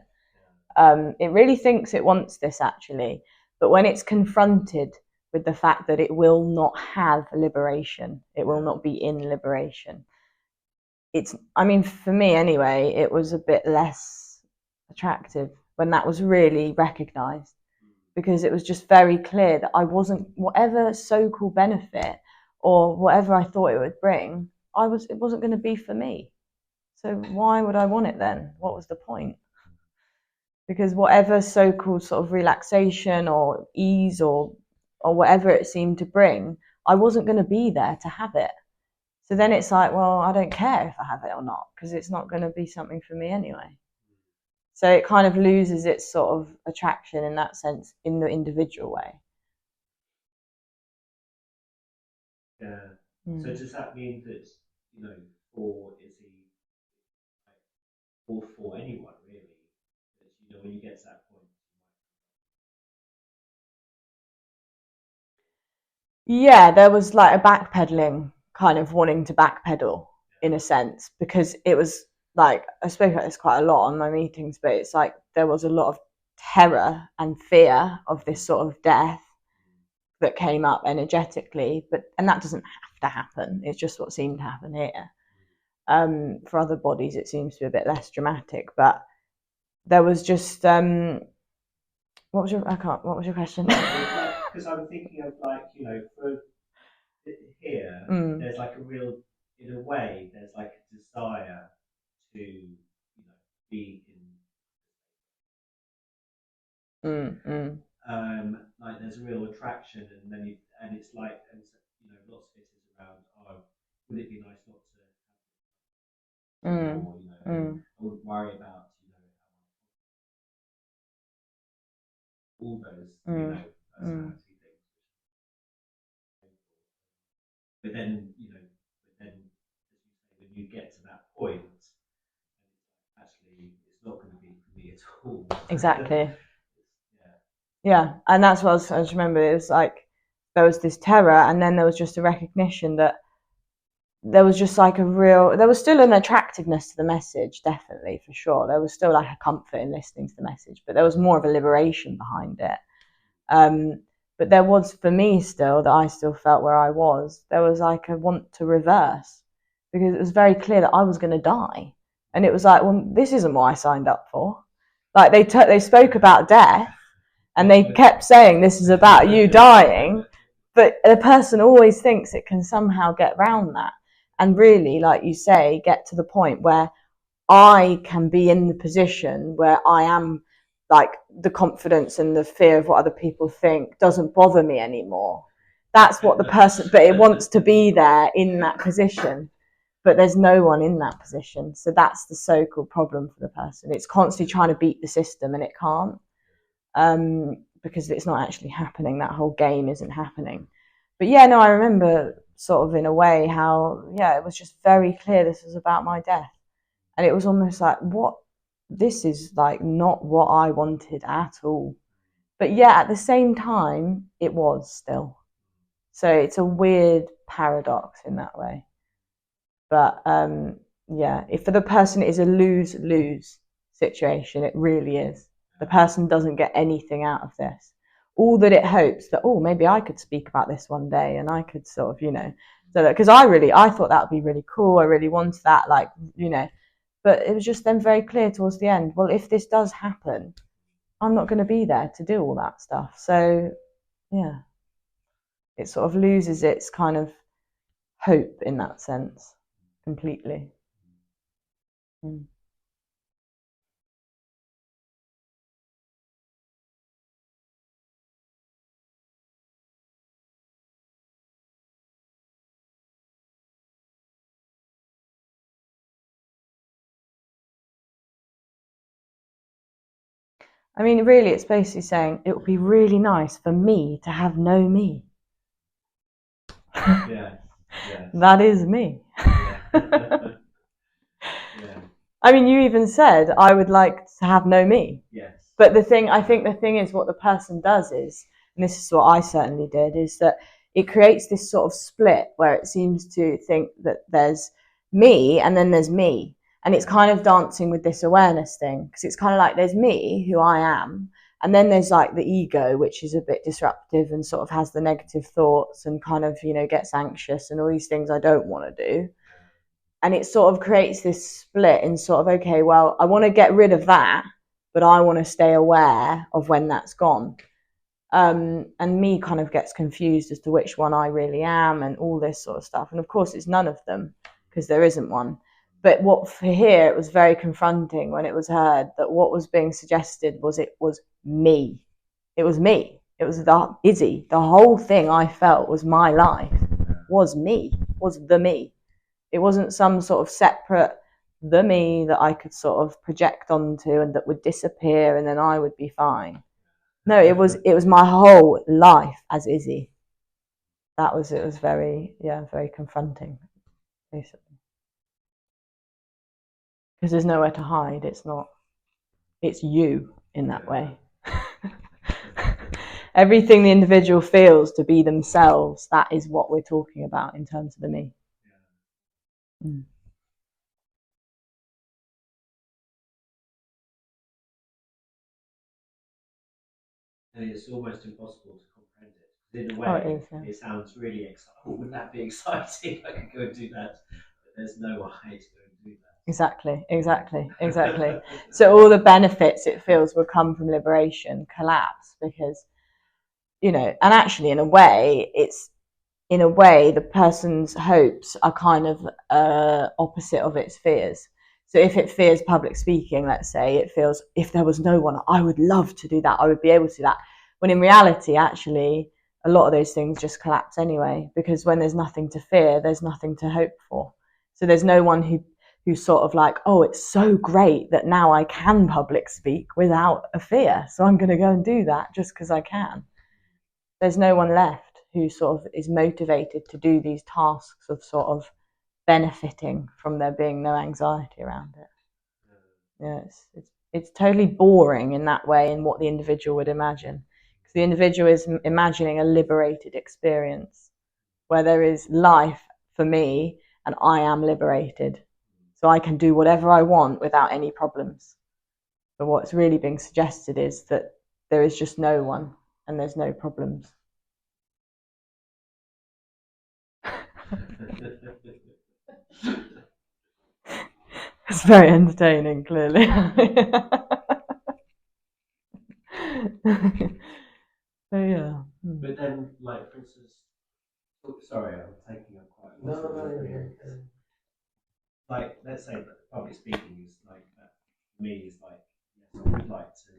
It really thinks it wants this, actually, but when it's confronted with the fact that it will not have liberation, it will not be in liberation, for me anyway, it was a bit less attractive when that was really recognised, because it was just very clear that I wasn't, whatever so-called benefit or whatever I thought it would bring, it wasn't going to be for me. So why would I want it then? What was the point? Because whatever so-called sort of relaxation or ease or whatever it seemed to bring, I wasn't going to be there to have it. So then it's like, well, I don't care if I have it or not, because it's not going to be something for me anyway. So it kind of loses its sort of attraction in that sense, in the individual way. Yeah. So does that mean that, for Izzy, or for anyone really, that, when you get to that point? Yeah, there was like a backpedaling, kind of wanting to backpedal in a sense, because it was like, I spoke about this quite a lot on my meetings, but it's like there was a lot of terror and fear of this sort of death that came up energetically, and that doesn't have to happen. It's just what seemed to happen here. For other bodies, it seems to be a bit less dramatic, but there was just what was your question? Because I'm thinking of, like, for here, there's like a real, in a way, there's like a desire to, be in. Like there's a real attraction, and then it's like, and lots of it is around, oh, would it be nice not to have, or I wouldn't worry about, all those, personality things. But then, as you say, when you get to that point, actually, it's not going to be for me at all. Exactly. Yeah, and that's what I just remember. It was like there was this terror, and then there was just a recognition that there was just like there was still an attractiveness to the message, definitely, for sure. There was still like a comfort in listening to the message, but there was more of a liberation behind it. But there was, for me still, that I still felt where I was, there was like a want to reverse, because it was very clear that I was going to die. And it was like, well, this isn't what I signed up for. Like they spoke about death, and they kept saying this is about you dying, but the person always thinks it can somehow get around that, and really, like you say, get to the point where I can be in the position where I am, like, the confidence and the fear of what other people think doesn't bother me anymore, that's what the person, but it wants to be there in that position, but there's no one in that position. So that's the so-called problem for the person. It's constantly trying to beat the system and it can't, because it's not actually happening. That whole game isn't happening. But yeah, no, I remember sort of in a way how, yeah, it was just very clear this was about my death. And it was almost like, what? This is like not what I wanted at all. But yeah, at the same time, it was still. So it's a weird paradox in that way. But yeah, if for the person it is a lose-lose situation, it really is. The person doesn't get anything out of this. All that it hopes that, oh, maybe I could speak about this one day and I could sort of, so because I thought that would be really cool. I really wanted that, like, but it was just then very clear towards the end, well, if this does happen, I'm not going to be there to do all that stuff. So yeah, it sort of loses its kind of hope in that sense completely. Mm. I mean, really, it's basically saying it would be really nice for me to have no me. Yeah. That is me. Yeah. Yeah. I mean, you even said I would like to have no me. Yes. But I think the thing is what the person does is, and this is what I certainly did, is that it creates this sort of split where it seems to think that there's me and then there's me. And it's kind of dancing with this awareness thing, because it's kind of like there's me, who I am, and then there's like the ego, which is a bit disruptive and sort of has the negative thoughts and kind of, gets anxious and all these things I don't want to do. And it sort of creates this split in sort of, okay, well, I want to get rid of that, but I want to stay aware of when that's gone. And me kind of gets confused as to which one I really am and all this sort of stuff. And of course, it's none of them because there isn't one. But what for here, it was very confronting when it was heard that what was being suggested was it was me. It was me. It was the Izzy. The whole thing I felt was my life, was me, was the me. It wasn't some sort of separate the me that I could sort of project onto and that would disappear and then I would be fine. No, it was my whole life as Izzy. It was very, very confronting, basically. Because there's nowhere to hide. It's you in that way. Everything the individual feels to be themselves, that is what we're talking about in terms of the me. Mm. And it's almost impossible to comprehend it. In a way, it sounds really exciting. Oh, wouldn't that be exciting? I could go and do that. But there's no way to go and do that. Exactly. So all the benefits it feels will come from liberation collapse because, and actually in a way, the person's hopes are kind of opposite of its fears. So if it fears public speaking, let's say, it feels if there was no one, I would love to do that. I would be able to do that. When in reality, actually, a lot of those things just collapse anyway, because when there's nothing to fear, there's nothing to hope for. So there's no one who's sort of like, oh, it's so great that now I can public speak without a fear. So I'm going to go and do that just because I can. There's no one left who sort of is motivated to do these tasks of sort of benefiting from there being no anxiety around it. Yeah, it's totally boring in that way in what the individual would imagine. Because the individual is imagining a liberated experience where there is life for me and I am liberated. So I can do whatever I want without any problems. But what's really being suggested is that there is just no one and there's no problems. It's very entertaining, clearly. So yeah. But then, like, for instance, sorry, I'm taking up quite a lot of it. Like, let's say that public speaking is like, for me, is like, yes, I would like to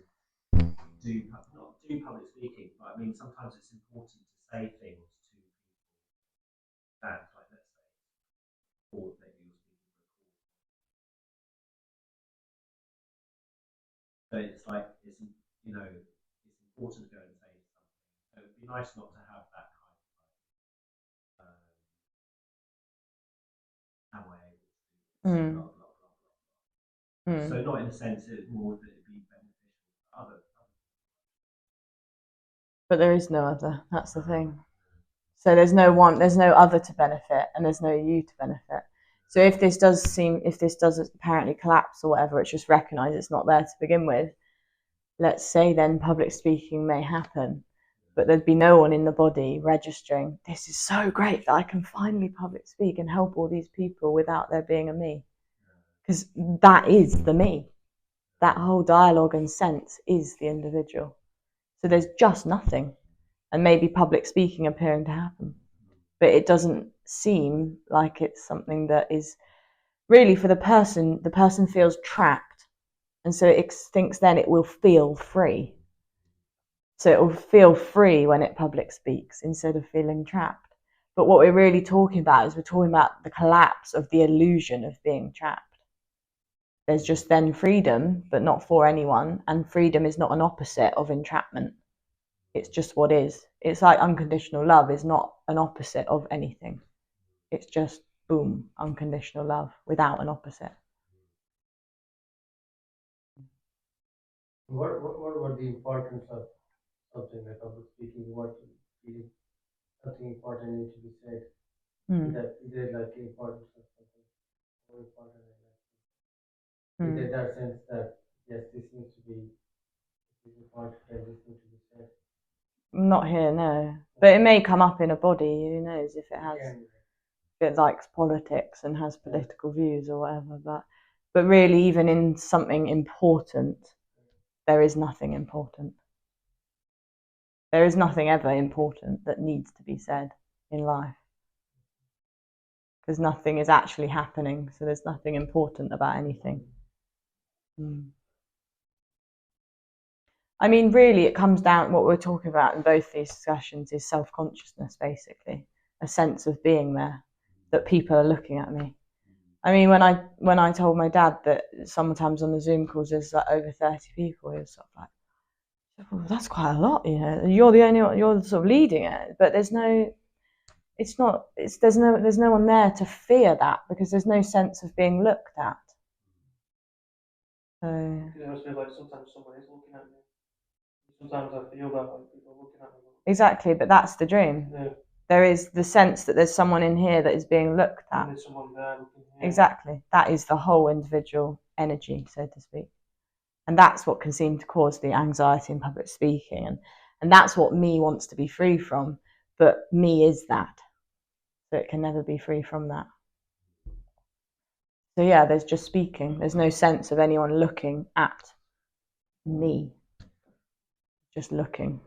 not do public speaking, but I mean, sometimes it's important to say things to you know, it's important to go and say something. So it'd be nice not to have that kind of am I able to do this? Blah, blah, blah, blah. So not in the sense that more that it'd be beneficial for other. But there is no other. That's the thing. So there's no other to benefit, and there's no you to benefit. So if this does apparently collapse or whatever, it's just recognise it's not there to begin with. Let's say then public speaking may happen, but there'd be no one in the body registering, this is so great that I can finally public speak and help all these people without there being a me. Because that is the me. That whole dialogue and sense is the individual. So there's just nothing. And maybe public speaking appearing to happen. But it doesn't seem like it's something that is really for the person feels trapped. And so it thinks then it will feel free. So it will feel free when it public speaks instead of feeling trapped. But what we're really talking about is we're talking about the collapse of the illusion of being trapped. There's just then freedom, but not for anyone. And freedom is not an opposite of entrapment. It's just what is. It's like unconditional love is not an opposite of anything. It's just, boom, unconditional love without an opposite. What about the importance of something like public speaking? What feeling something important needs to be said? Is there like the importance of something more important than that? Is there that sense that yes, this needs to be important and this needs to be said? Not here, no. But it may come up in a body. Who knows if it has? If it likes politics and has political views or whatever. But really, even in something important, there is nothing important. There is nothing ever important that needs to be said in life. Because nothing is actually happening, so there's nothing important about anything. I mean, really, it comes down, what we're talking about in both these discussions is self-consciousness, basically. A sense of being there, that people are looking at me. I mean, when I told my dad that sometimes on the Zoom calls there's like over 30 people, he was sort of like, oh, that's quite a lot, you know. You're sort of leading it, but there's no one there to fear that because there's no sense of being looked at. So I always feel like sometimes someone is looking at me. Sometimes I feel that like people are looking at me. Exactly, but that's the dream. Yeah. There is the sense that there's someone in here that is being looked at. And there's someone there looking here. Exactly. That is the whole individual energy, so to speak. And that's what can seem to cause the anxiety in public speaking. And that's what me wants to be free from. But me is that. So it can never be free from that. So yeah, there's just speaking. There's no sense of anyone looking at me. Just looking.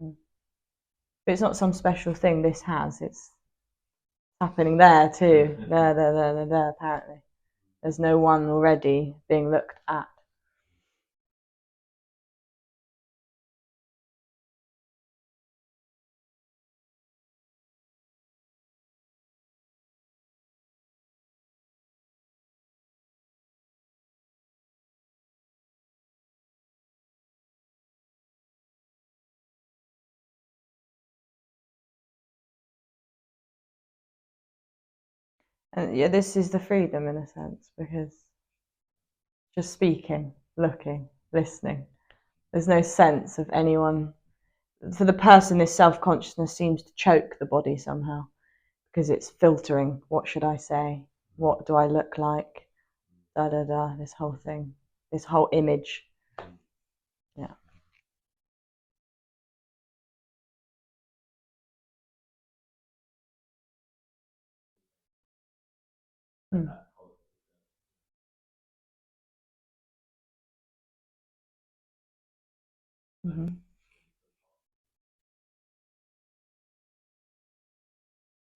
But it's not some special thing this has. It's happening there too. There, apparently. There's no one already being looked at. And yeah, this is the freedom in a sense, because just speaking, looking, listening. There's no sense of anyone. For the person, this self-consciousness seems to choke the body somehow, because it's filtering. What should I say? What do I look like? This whole thing, this whole image. Yeah.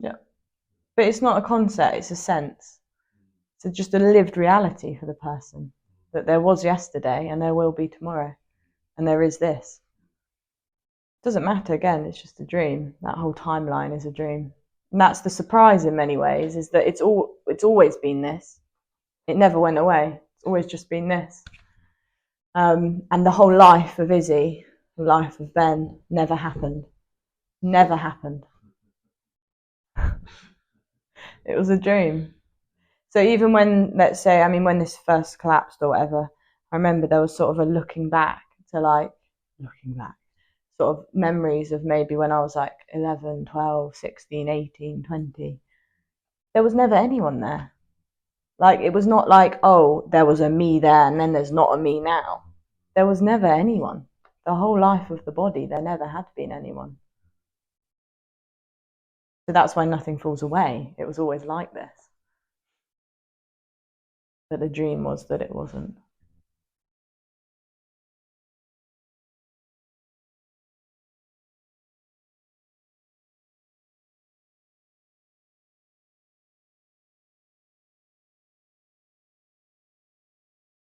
Yeah. But it's not a concept, it's a sense. It's just a lived reality for the person, that there was yesterday and there will be tomorrow, and there is this. It doesn't matter, again, it's just a dream. That whole timeline is a dream. And that's the surprise in many ways, is that it's always been this. It never went away. It's always just been this. And the whole life of Izzy, the life of Ben, never happened. Never happened. It was a dream. So even when, let's say, I mean, when this first collapsed or whatever, I remember there was sort of a looking back, sort of memories of maybe when I was like 11, 12, 16, 18, 20. There was never anyone there. Like, it was not like, oh, there was a me there and then there's not a me now. There was never anyone. The whole life of the body, there never had been anyone. So that's why nothing falls away. It was always like this. But the dream was that it wasn't.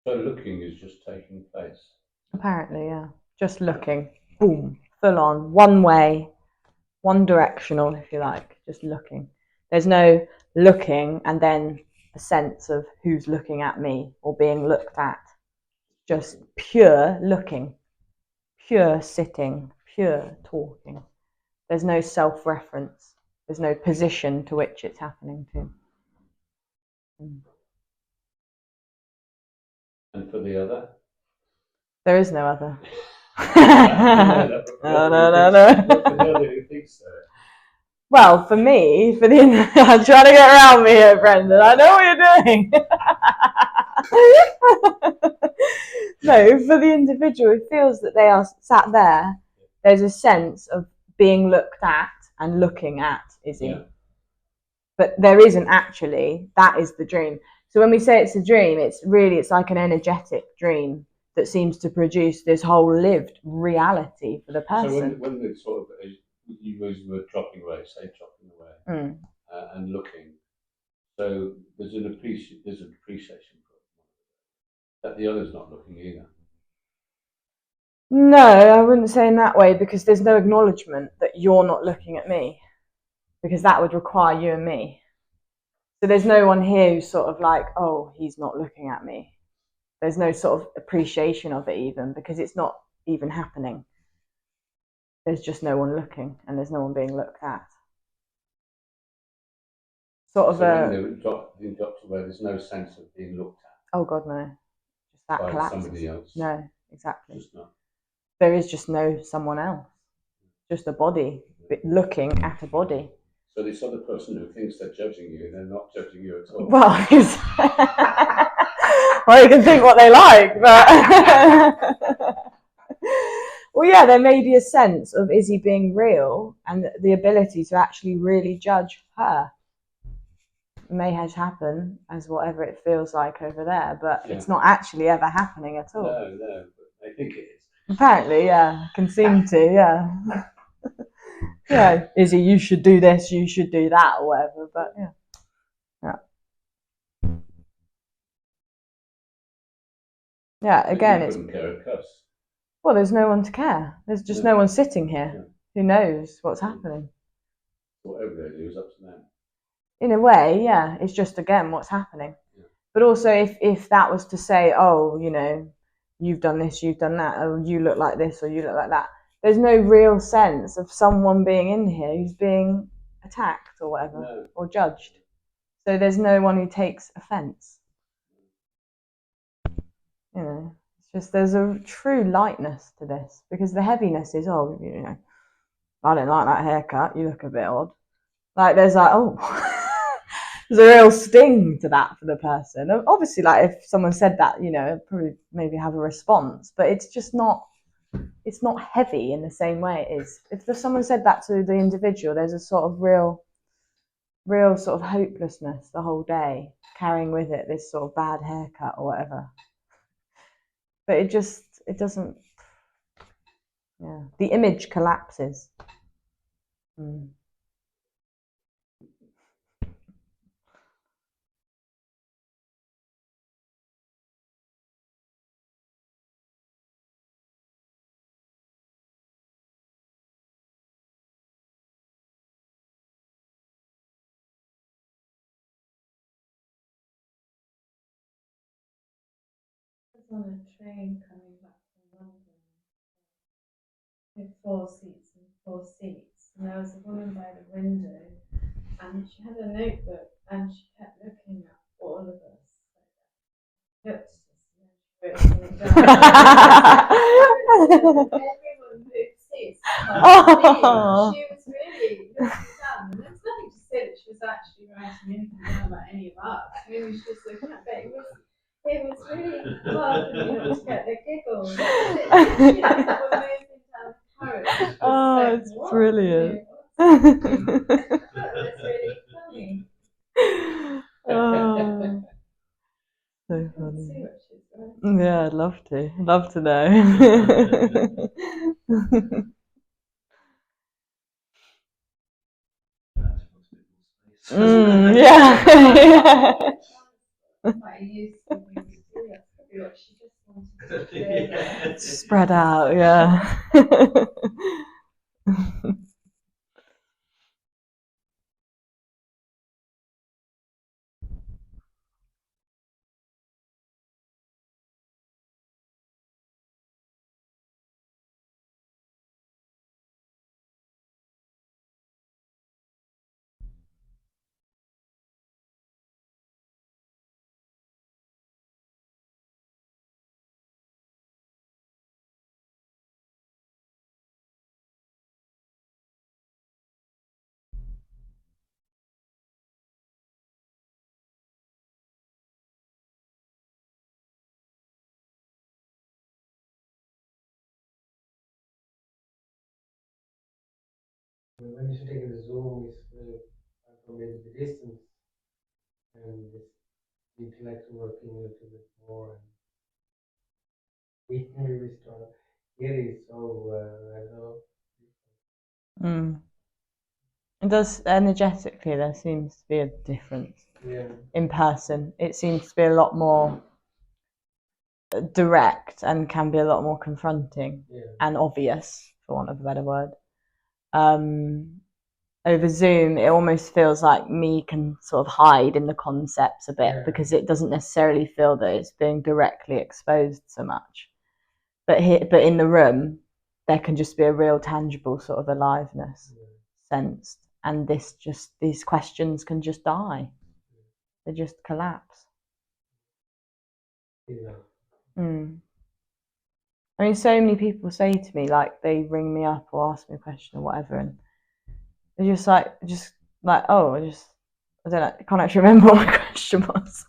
So looking is just taking place. Apparently, yeah. Just looking. Boom. Full on. One way. One directional, if you like. Just looking. There's no looking and then a sense of who's looking at me or being looked at. Just pure looking. Pure sitting. Pure talking. There's no self-reference. There's no position to which it's happening to. And for the other? There is no other. No. For the other who thinks so. Well, for me, I'm trying to get around me here, Brendan. I know what you're doing. No, for the individual who feels that they are sat there, there's a sense of being looked at and looking at Izzy. Yeah. But there isn't actually. That is the dream. So when we say it's a dream, it's like an energetic dream that seems to produce this whole lived reality for the person. So when the sort of, you use the word dropping away, and looking, so there's an appreciation for it, that the other's not looking either. No, I wouldn't say in that way, because there's no acknowledgement that you're not looking at me, because that would require you and me. So there's no one here who's sort of like, oh, he's not looking at me. There's no sort of appreciation of it even, because it's not even happening. There's just no one looking, and there's no one being looked at. When they drop away, there's no sense of being looked at. Oh God, no. Just that collapses. Somebody else. No, exactly. Just not. There is just no someone else. Just a body looking at a body. So this other person who thinks they're judging you, they're not judging you at all. Well, well, you can think what they like, but well, yeah, there may be a sense of Izzy being real and the ability to actually really judge her. It may happen as whatever it feels like over there, but it's not actually ever happening at all. No, but I think it is. Apparently, yeah, can seem to, yeah. Yeah, Izzy, you should do this, you should do that, or whatever, but yeah. Yeah, again, it's... care a cuss. Well, there's no one to care. There's just no one sitting here who knows what's happening. Whatever they do is up to them. In a way, yeah, it's just, again, what's happening. Yeah. But also, if that was to say, oh, you know, you've done this, you've done that, or you look like this, or you look like that, there's no real sense of someone being in here who's being attacked or whatever, or judged. So there's no one who takes offence. You know, it's just, there's a true lightness to this, because the heaviness is, oh, you know, I don't like that haircut, you look a bit odd. Like, there's like, oh, there's a real sting to that for the person. Obviously, like, if someone said that, you know, probably maybe have a response, but it's just not, it's not heavy in the same way it is. If someone said that to the individual, there's a sort of real sort of hopelessness the whole day, carrying with it this sort of bad haircut or whatever. But it doesn't, yeah, the image collapses. on a train coming back from London with 4 seats and 4 seats, and there was a woman by the window, and she had a notebook, and she kept looking at all of us. Looked at us, and then she wrote something down. Everyone moved seats. Oh. She was really looking down, and there's nothing to say that she was actually writing anything down about any of us. Maybe she was just looking at, but it was really hard for me not to get the giggles. Literally, like we're moving down the carriage. Oh, Like, it's what? brilliant. What's happening? I thought it was really funny. Oh, so Let's funny. see what she's writing. Yeah, I'd love to. I'd love to know. Yeah. Quite useful thing to do. That's probably what she just wanted to do. Spread out, yeah. When you're sitting in the Zoom, it's from maybe the distance and this intellect working a little bit more. And we start here is so I don't know. It does energetically. There seems to be a difference. Yeah. In person, it seems to be a lot more direct and can be a lot more confronting and obvious, for want of a better word. Over Zoom, it almost feels like me can sort of hide in the concepts a bit because it doesn't necessarily feel that it's being directly exposed so much. But in the room, there can just be a real tangible sort of aliveness sensed, and these questions can just die. They just collapse. Yeah. I mean, so many people say to me, like, they ring me up or ask me a question or whatever, and they're just like, oh, I don't know, I can't actually remember what my question was.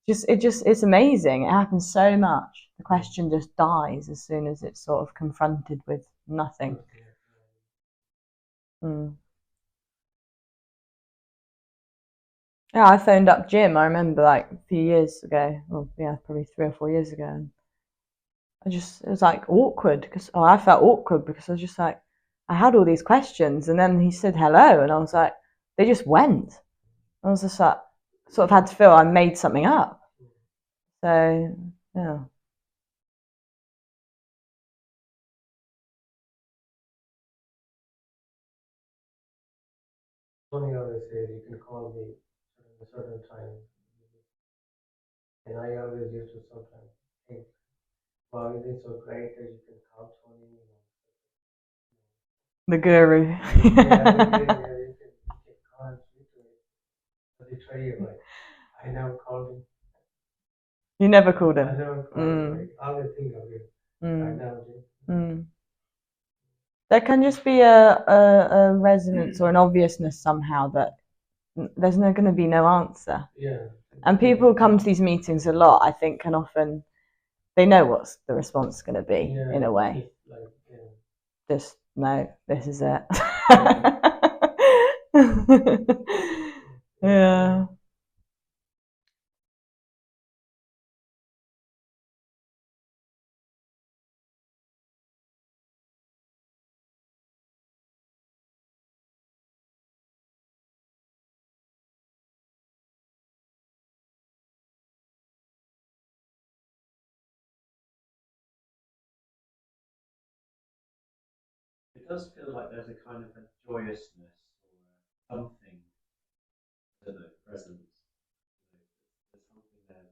It's amazing. It happens so much. The question just dies as soon as it's sort of confronted with nothing. Yeah, I phoned up Jim, I remember, like, a few years ago, well, yeah, probably 3 or 4 years ago, and it was like awkward because I felt awkward because I was just like, I had all these questions, and then he said hello, and I was like, they just went. I was just like, sort of had to feel I made something up. So, yeah. Tony always says you can call me at a certain time, and I always used to sometimes think, wow, is it so great that you can call Tony? The guru. You can call and speak to him. But they try you like, I never called him. You never called him? I never called him. Like, I always think of him. I never did. There can just be a resonance or an obviousness somehow that there's going to be no answer. Yeah. And people who come to these meetings a lot, I think, can often, they know what the response is going to be in a way. Just, no, this is it. Yeah. It does feel like there's a kind of a joyousness or something, I don't know, presence. There's something there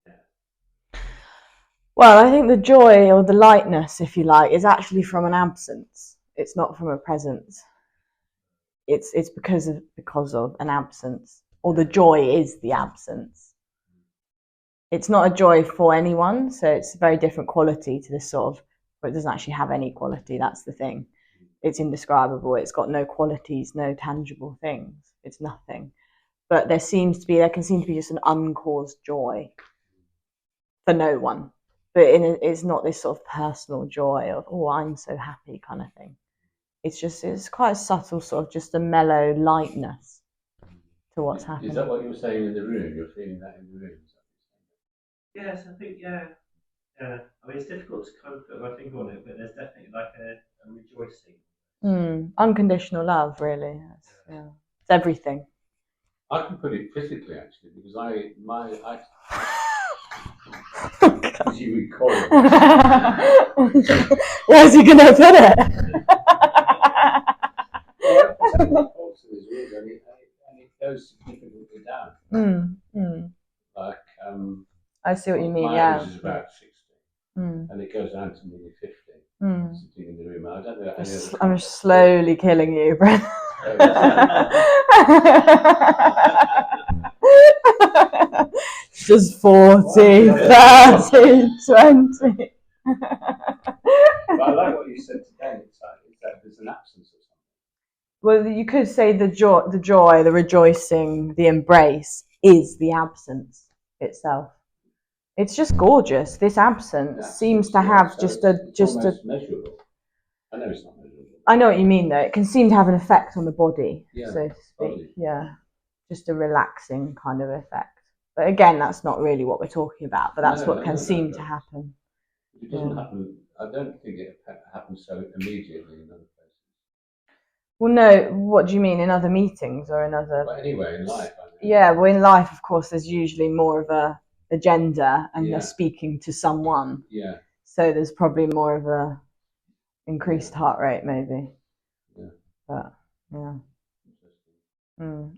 that, Well, I think the joy or the lightness, if you like, is actually from an absence. It's not from a presence. It's because of an absence, or the joy is the absence. It's not a joy for anyone, so it's a very different quality to this sort of. But it doesn't actually have any quality. That's the thing. It's indescribable. It's got no qualities, no tangible things. It's nothing. But there can seem to be just an uncaused joy for no one. But it's not this sort of personal joy of, oh, I'm so happy kind of thing. It's quite a subtle sort of just a mellow lightness to what's happening. Is that what you were saying in the room? You're feeling that in the room? Yes, I think, yeah. I mean, it's difficult to kind of put my finger on it, but there's definitely like a rejoicing. Unconditional love, really. It's everything. I can put it physically, actually, because as you recall, where's he going to put it? and it goes significantly down. Like, I see what you mean. My Yeah. average is about 60, and it goes down to nearly 50. Sitting in the room, I don't know. I'm slowly killing you, Brent. Just 40, 30, 20. But I like what you said today. It's that there's an absence of something. Well, you could say the joy, the rejoicing, the embrace is the absence itself. It's just gorgeous. This absence seems to have just a measurable. I know it's not measurable. I know what you mean, though. It can seem to have an effect on the body, so to speak. Body. Yeah, just a relaxing kind of effect. But again, that's not really what we're talking about. But that's what can seem to happen. It doesn't happen. I don't think it happens so immediately in other places. Well, no. What do you mean in other meetings or in other? But anyway, in life. Yeah, well, in life, of course, there's usually more of a agenda, and they're speaking to someone. Yeah. So there's probably more of a increased heart rate, maybe. Yeah. But yeah.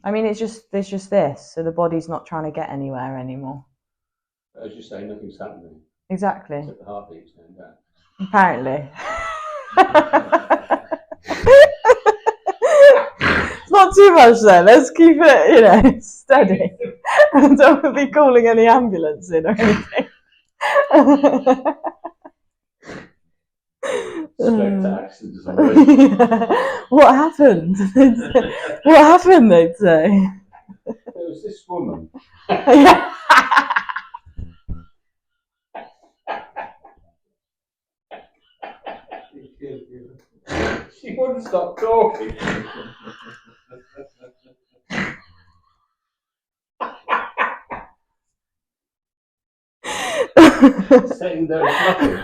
I mean, it's just this. So the body's not trying to get anywhere anymore. As you say, nothing's happening. Exactly. Except the heartbeat's going down. Apparently. It's not too much then. Let's keep it, steady. Don't be calling any ambulance in or anything. Straight to accidents. What happened? What happened, they'd say. There was this woman. She wouldn't stop talking. Saying there was nothing.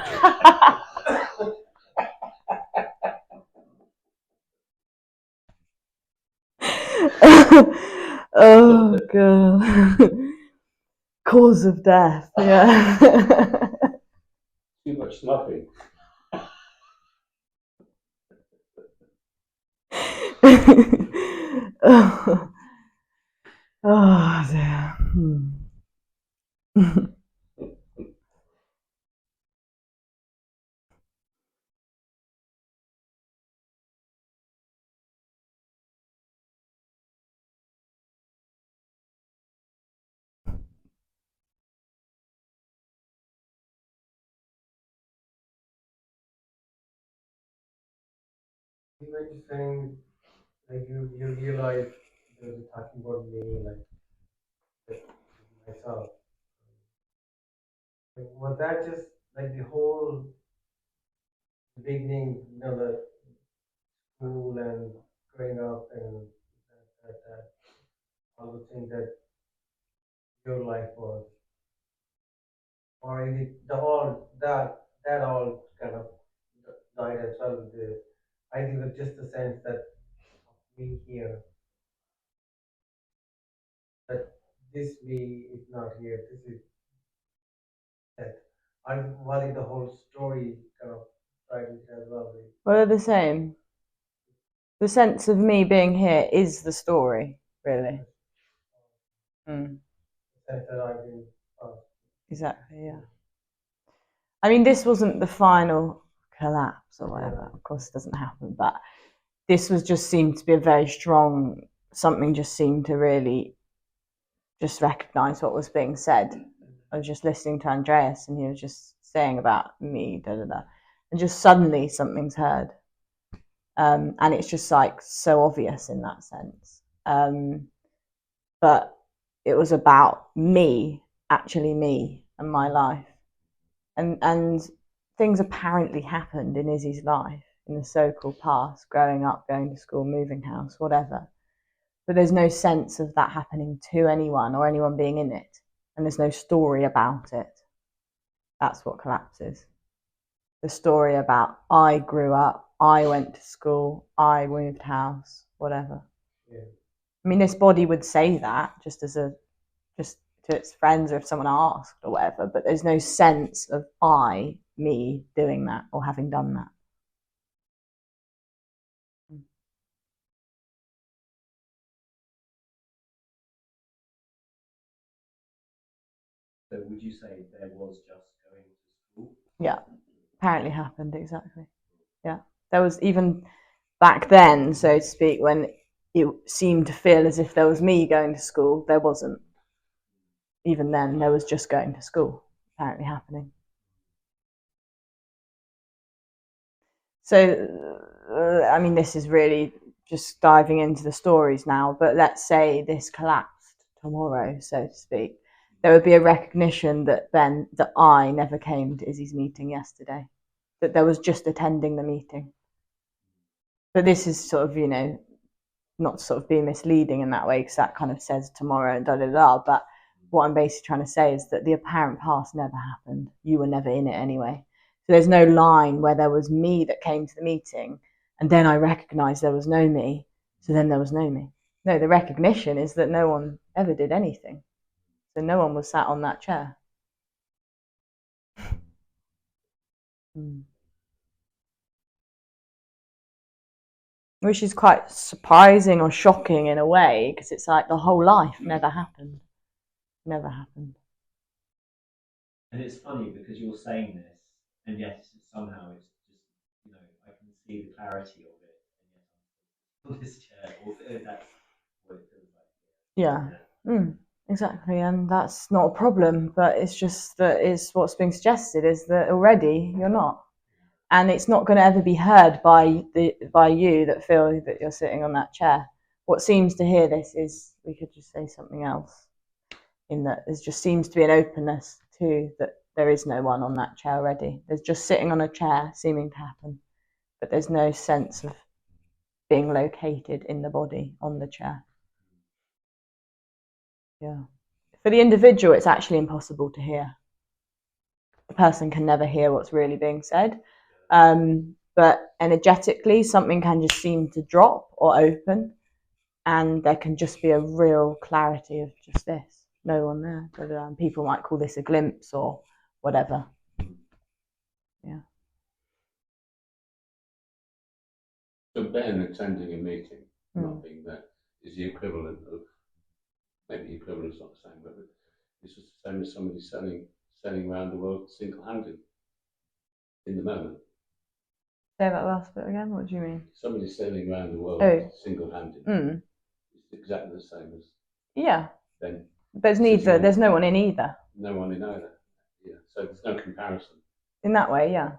Oh god. Cause of death, yeah. Too much snuffing. Oh dear. You were just saying, like you realize there's a talking about me, like myself. Like, was that just like the whole beginning, the school and growing up and that all the things that your life was, or is it the all that all kind of died as well? I think it's just the sense that me here, that this me is not here. This is that. I was it the whole story kind of died as well. Well, they're the same. The sense of me being here is the story, really. The sense that I've been. Exactly, yeah. I mean, this wasn't the final collapse or whatever. Of course, it doesn't happen, but this was just seemed to be a very strong. Something just seemed to really just recognise what was being said. I was just listening to Andreas, and he was just saying about me, da da da, and just suddenly something's heard, and it's just like so obvious in that sense. But it was about me, actually me and my life, and things apparently happened in Izzy's life in the so-called past, growing up, going to school, moving house, whatever. But there's no sense of that happening to anyone or anyone being in it, and there's no story about it. That's what collapses. The story about I grew up, I went to school, I moved house, whatever. Yeah. I mean, this body would say that just to its friends or if someone asked or whatever, but there's no sense of me doing that or having done that. So would you say there was just going to school? Yeah, apparently happened, exactly. Yeah, there was even back then, so to speak, when it seemed to feel as if there was me going to school, there wasn't. Even then, there was just going to school apparently happening. So, I mean, this is really just diving into the stories now, but let's say this collapsed tomorrow, so to speak. There would be a recognition that I never came to Izzy's meeting yesterday, that there was just attending the meeting. But this is sort of, not to sort of be misleading in that way, because that kind of says tomorrow and da da da. But what I'm basically trying to say is that the apparent past never happened. You were never in it anyway. So there's no line where there was me that came to the meeting and then I recognised there was no me, so then there was no me. No, the recognition is that no one ever did anything. So no one was sat on that chair. Which is quite surprising or shocking in a way, because it's like the whole life never happened. Never happened. And it's funny because you're saying this, and yet somehow it's just, I can see the clarity of it, and yet I'm on this chair, or that's what it feels like. Yeah. Exactly, and that's not a problem, but it's just that it's what's being suggested is that already you're not, and it's not going to ever be heard by you that feel that you're sitting on that chair. What seems to hear this is we could just say something else, in that there just seems to be an openness to that there is no one on that chair already. There's just sitting on a chair seeming to happen, but there's no sense of being located in the body on the chair. Yeah. For the individual, it's actually impossible to hear. The person can never hear what's really being said. But energetically, something can just seem to drop or open, and there can just be a real clarity of just this. No one there. But people might call this a glimpse or whatever. Yeah. So Ben attending a meeting, not being there, is the equivalent of, maybe the equivalent's not the same, but it's just the same as somebody sailing around the world single-handed in the moment. Say that last bit again. What do you mean? Somebody sailing around the world single-handed. It's exactly the same as Ben. But there's no one in either. No one in either. Yeah. So there's no comparison. In that way, yeah.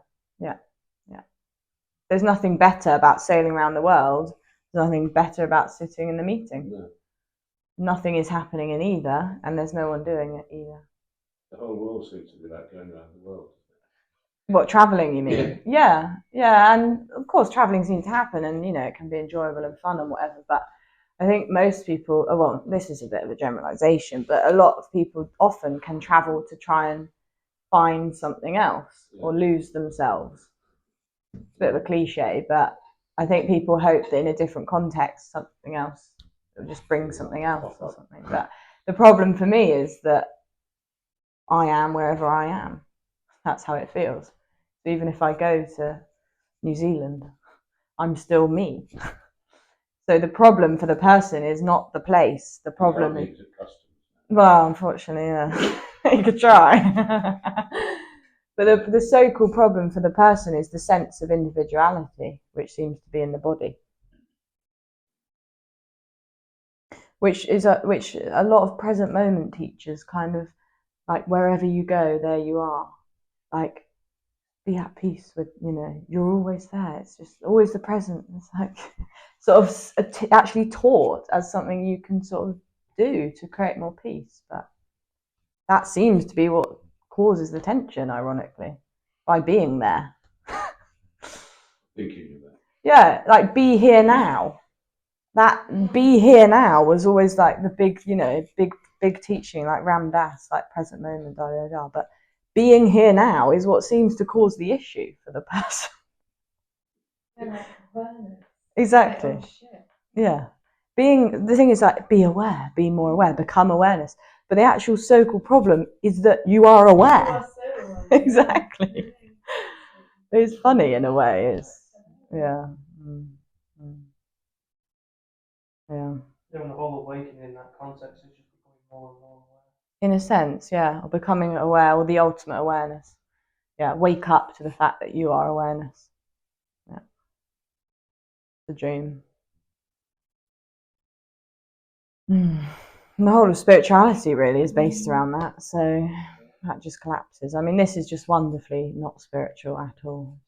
There's nothing better about sailing around the world. There's nothing better about sitting in the meeting. No. Nothing is happening in either, and there's no one doing it either. The whole world seems to be like going around the world. What, travelling, you mean? Yeah, and of course travelling seems to happen, and it can be enjoyable and fun and whatever, but I think most people, well, this is a bit of a generalisation, but a lot of people often can travel to try and find something else or lose themselves. It's a bit of a cliche, but I think people hope that in a different context, something else will just bring something else or something. But the problem for me is that I am wherever I am. That's how it feels. So even if I go to New Zealand, I'm still me. So the problem for the person is not the place. The problem is, well, unfortunately, yeah. You could try. But the so-called problem for the person is the sense of individuality, which seems to be in the body. Which a lot of present moment teachers kind of, like, wherever you go, there you are. Like, be at peace with, you're always there. It's just always the present. It's like sort of actually taught as something you can sort of do to create more peace. But that seems to be what causes the tension, ironically, by being there. Thinking of that. Yeah, like, be here now. That be here now was always like the big, big teaching, like Ram Dass, like present moment, da da da. But being here now is what seems to cause the issue for the person. Yeah, Exactly. like, oh, shit. Yeah. The thing is, like, be aware, be more aware, become awareness. But the actual so-called problem is that you are aware. You are so aware. Exactly. It's funny in a way. Yeah. Yeah. Doing the whole awakening in that context is just becoming more and more aware. In a sense, yeah, or becoming aware, or the ultimate awareness. Yeah, wake up to the fact that you are awareness. Yeah, the dream. The whole of spirituality really is based around that, so that just collapses. I mean, this is just wonderfully not spiritual at all.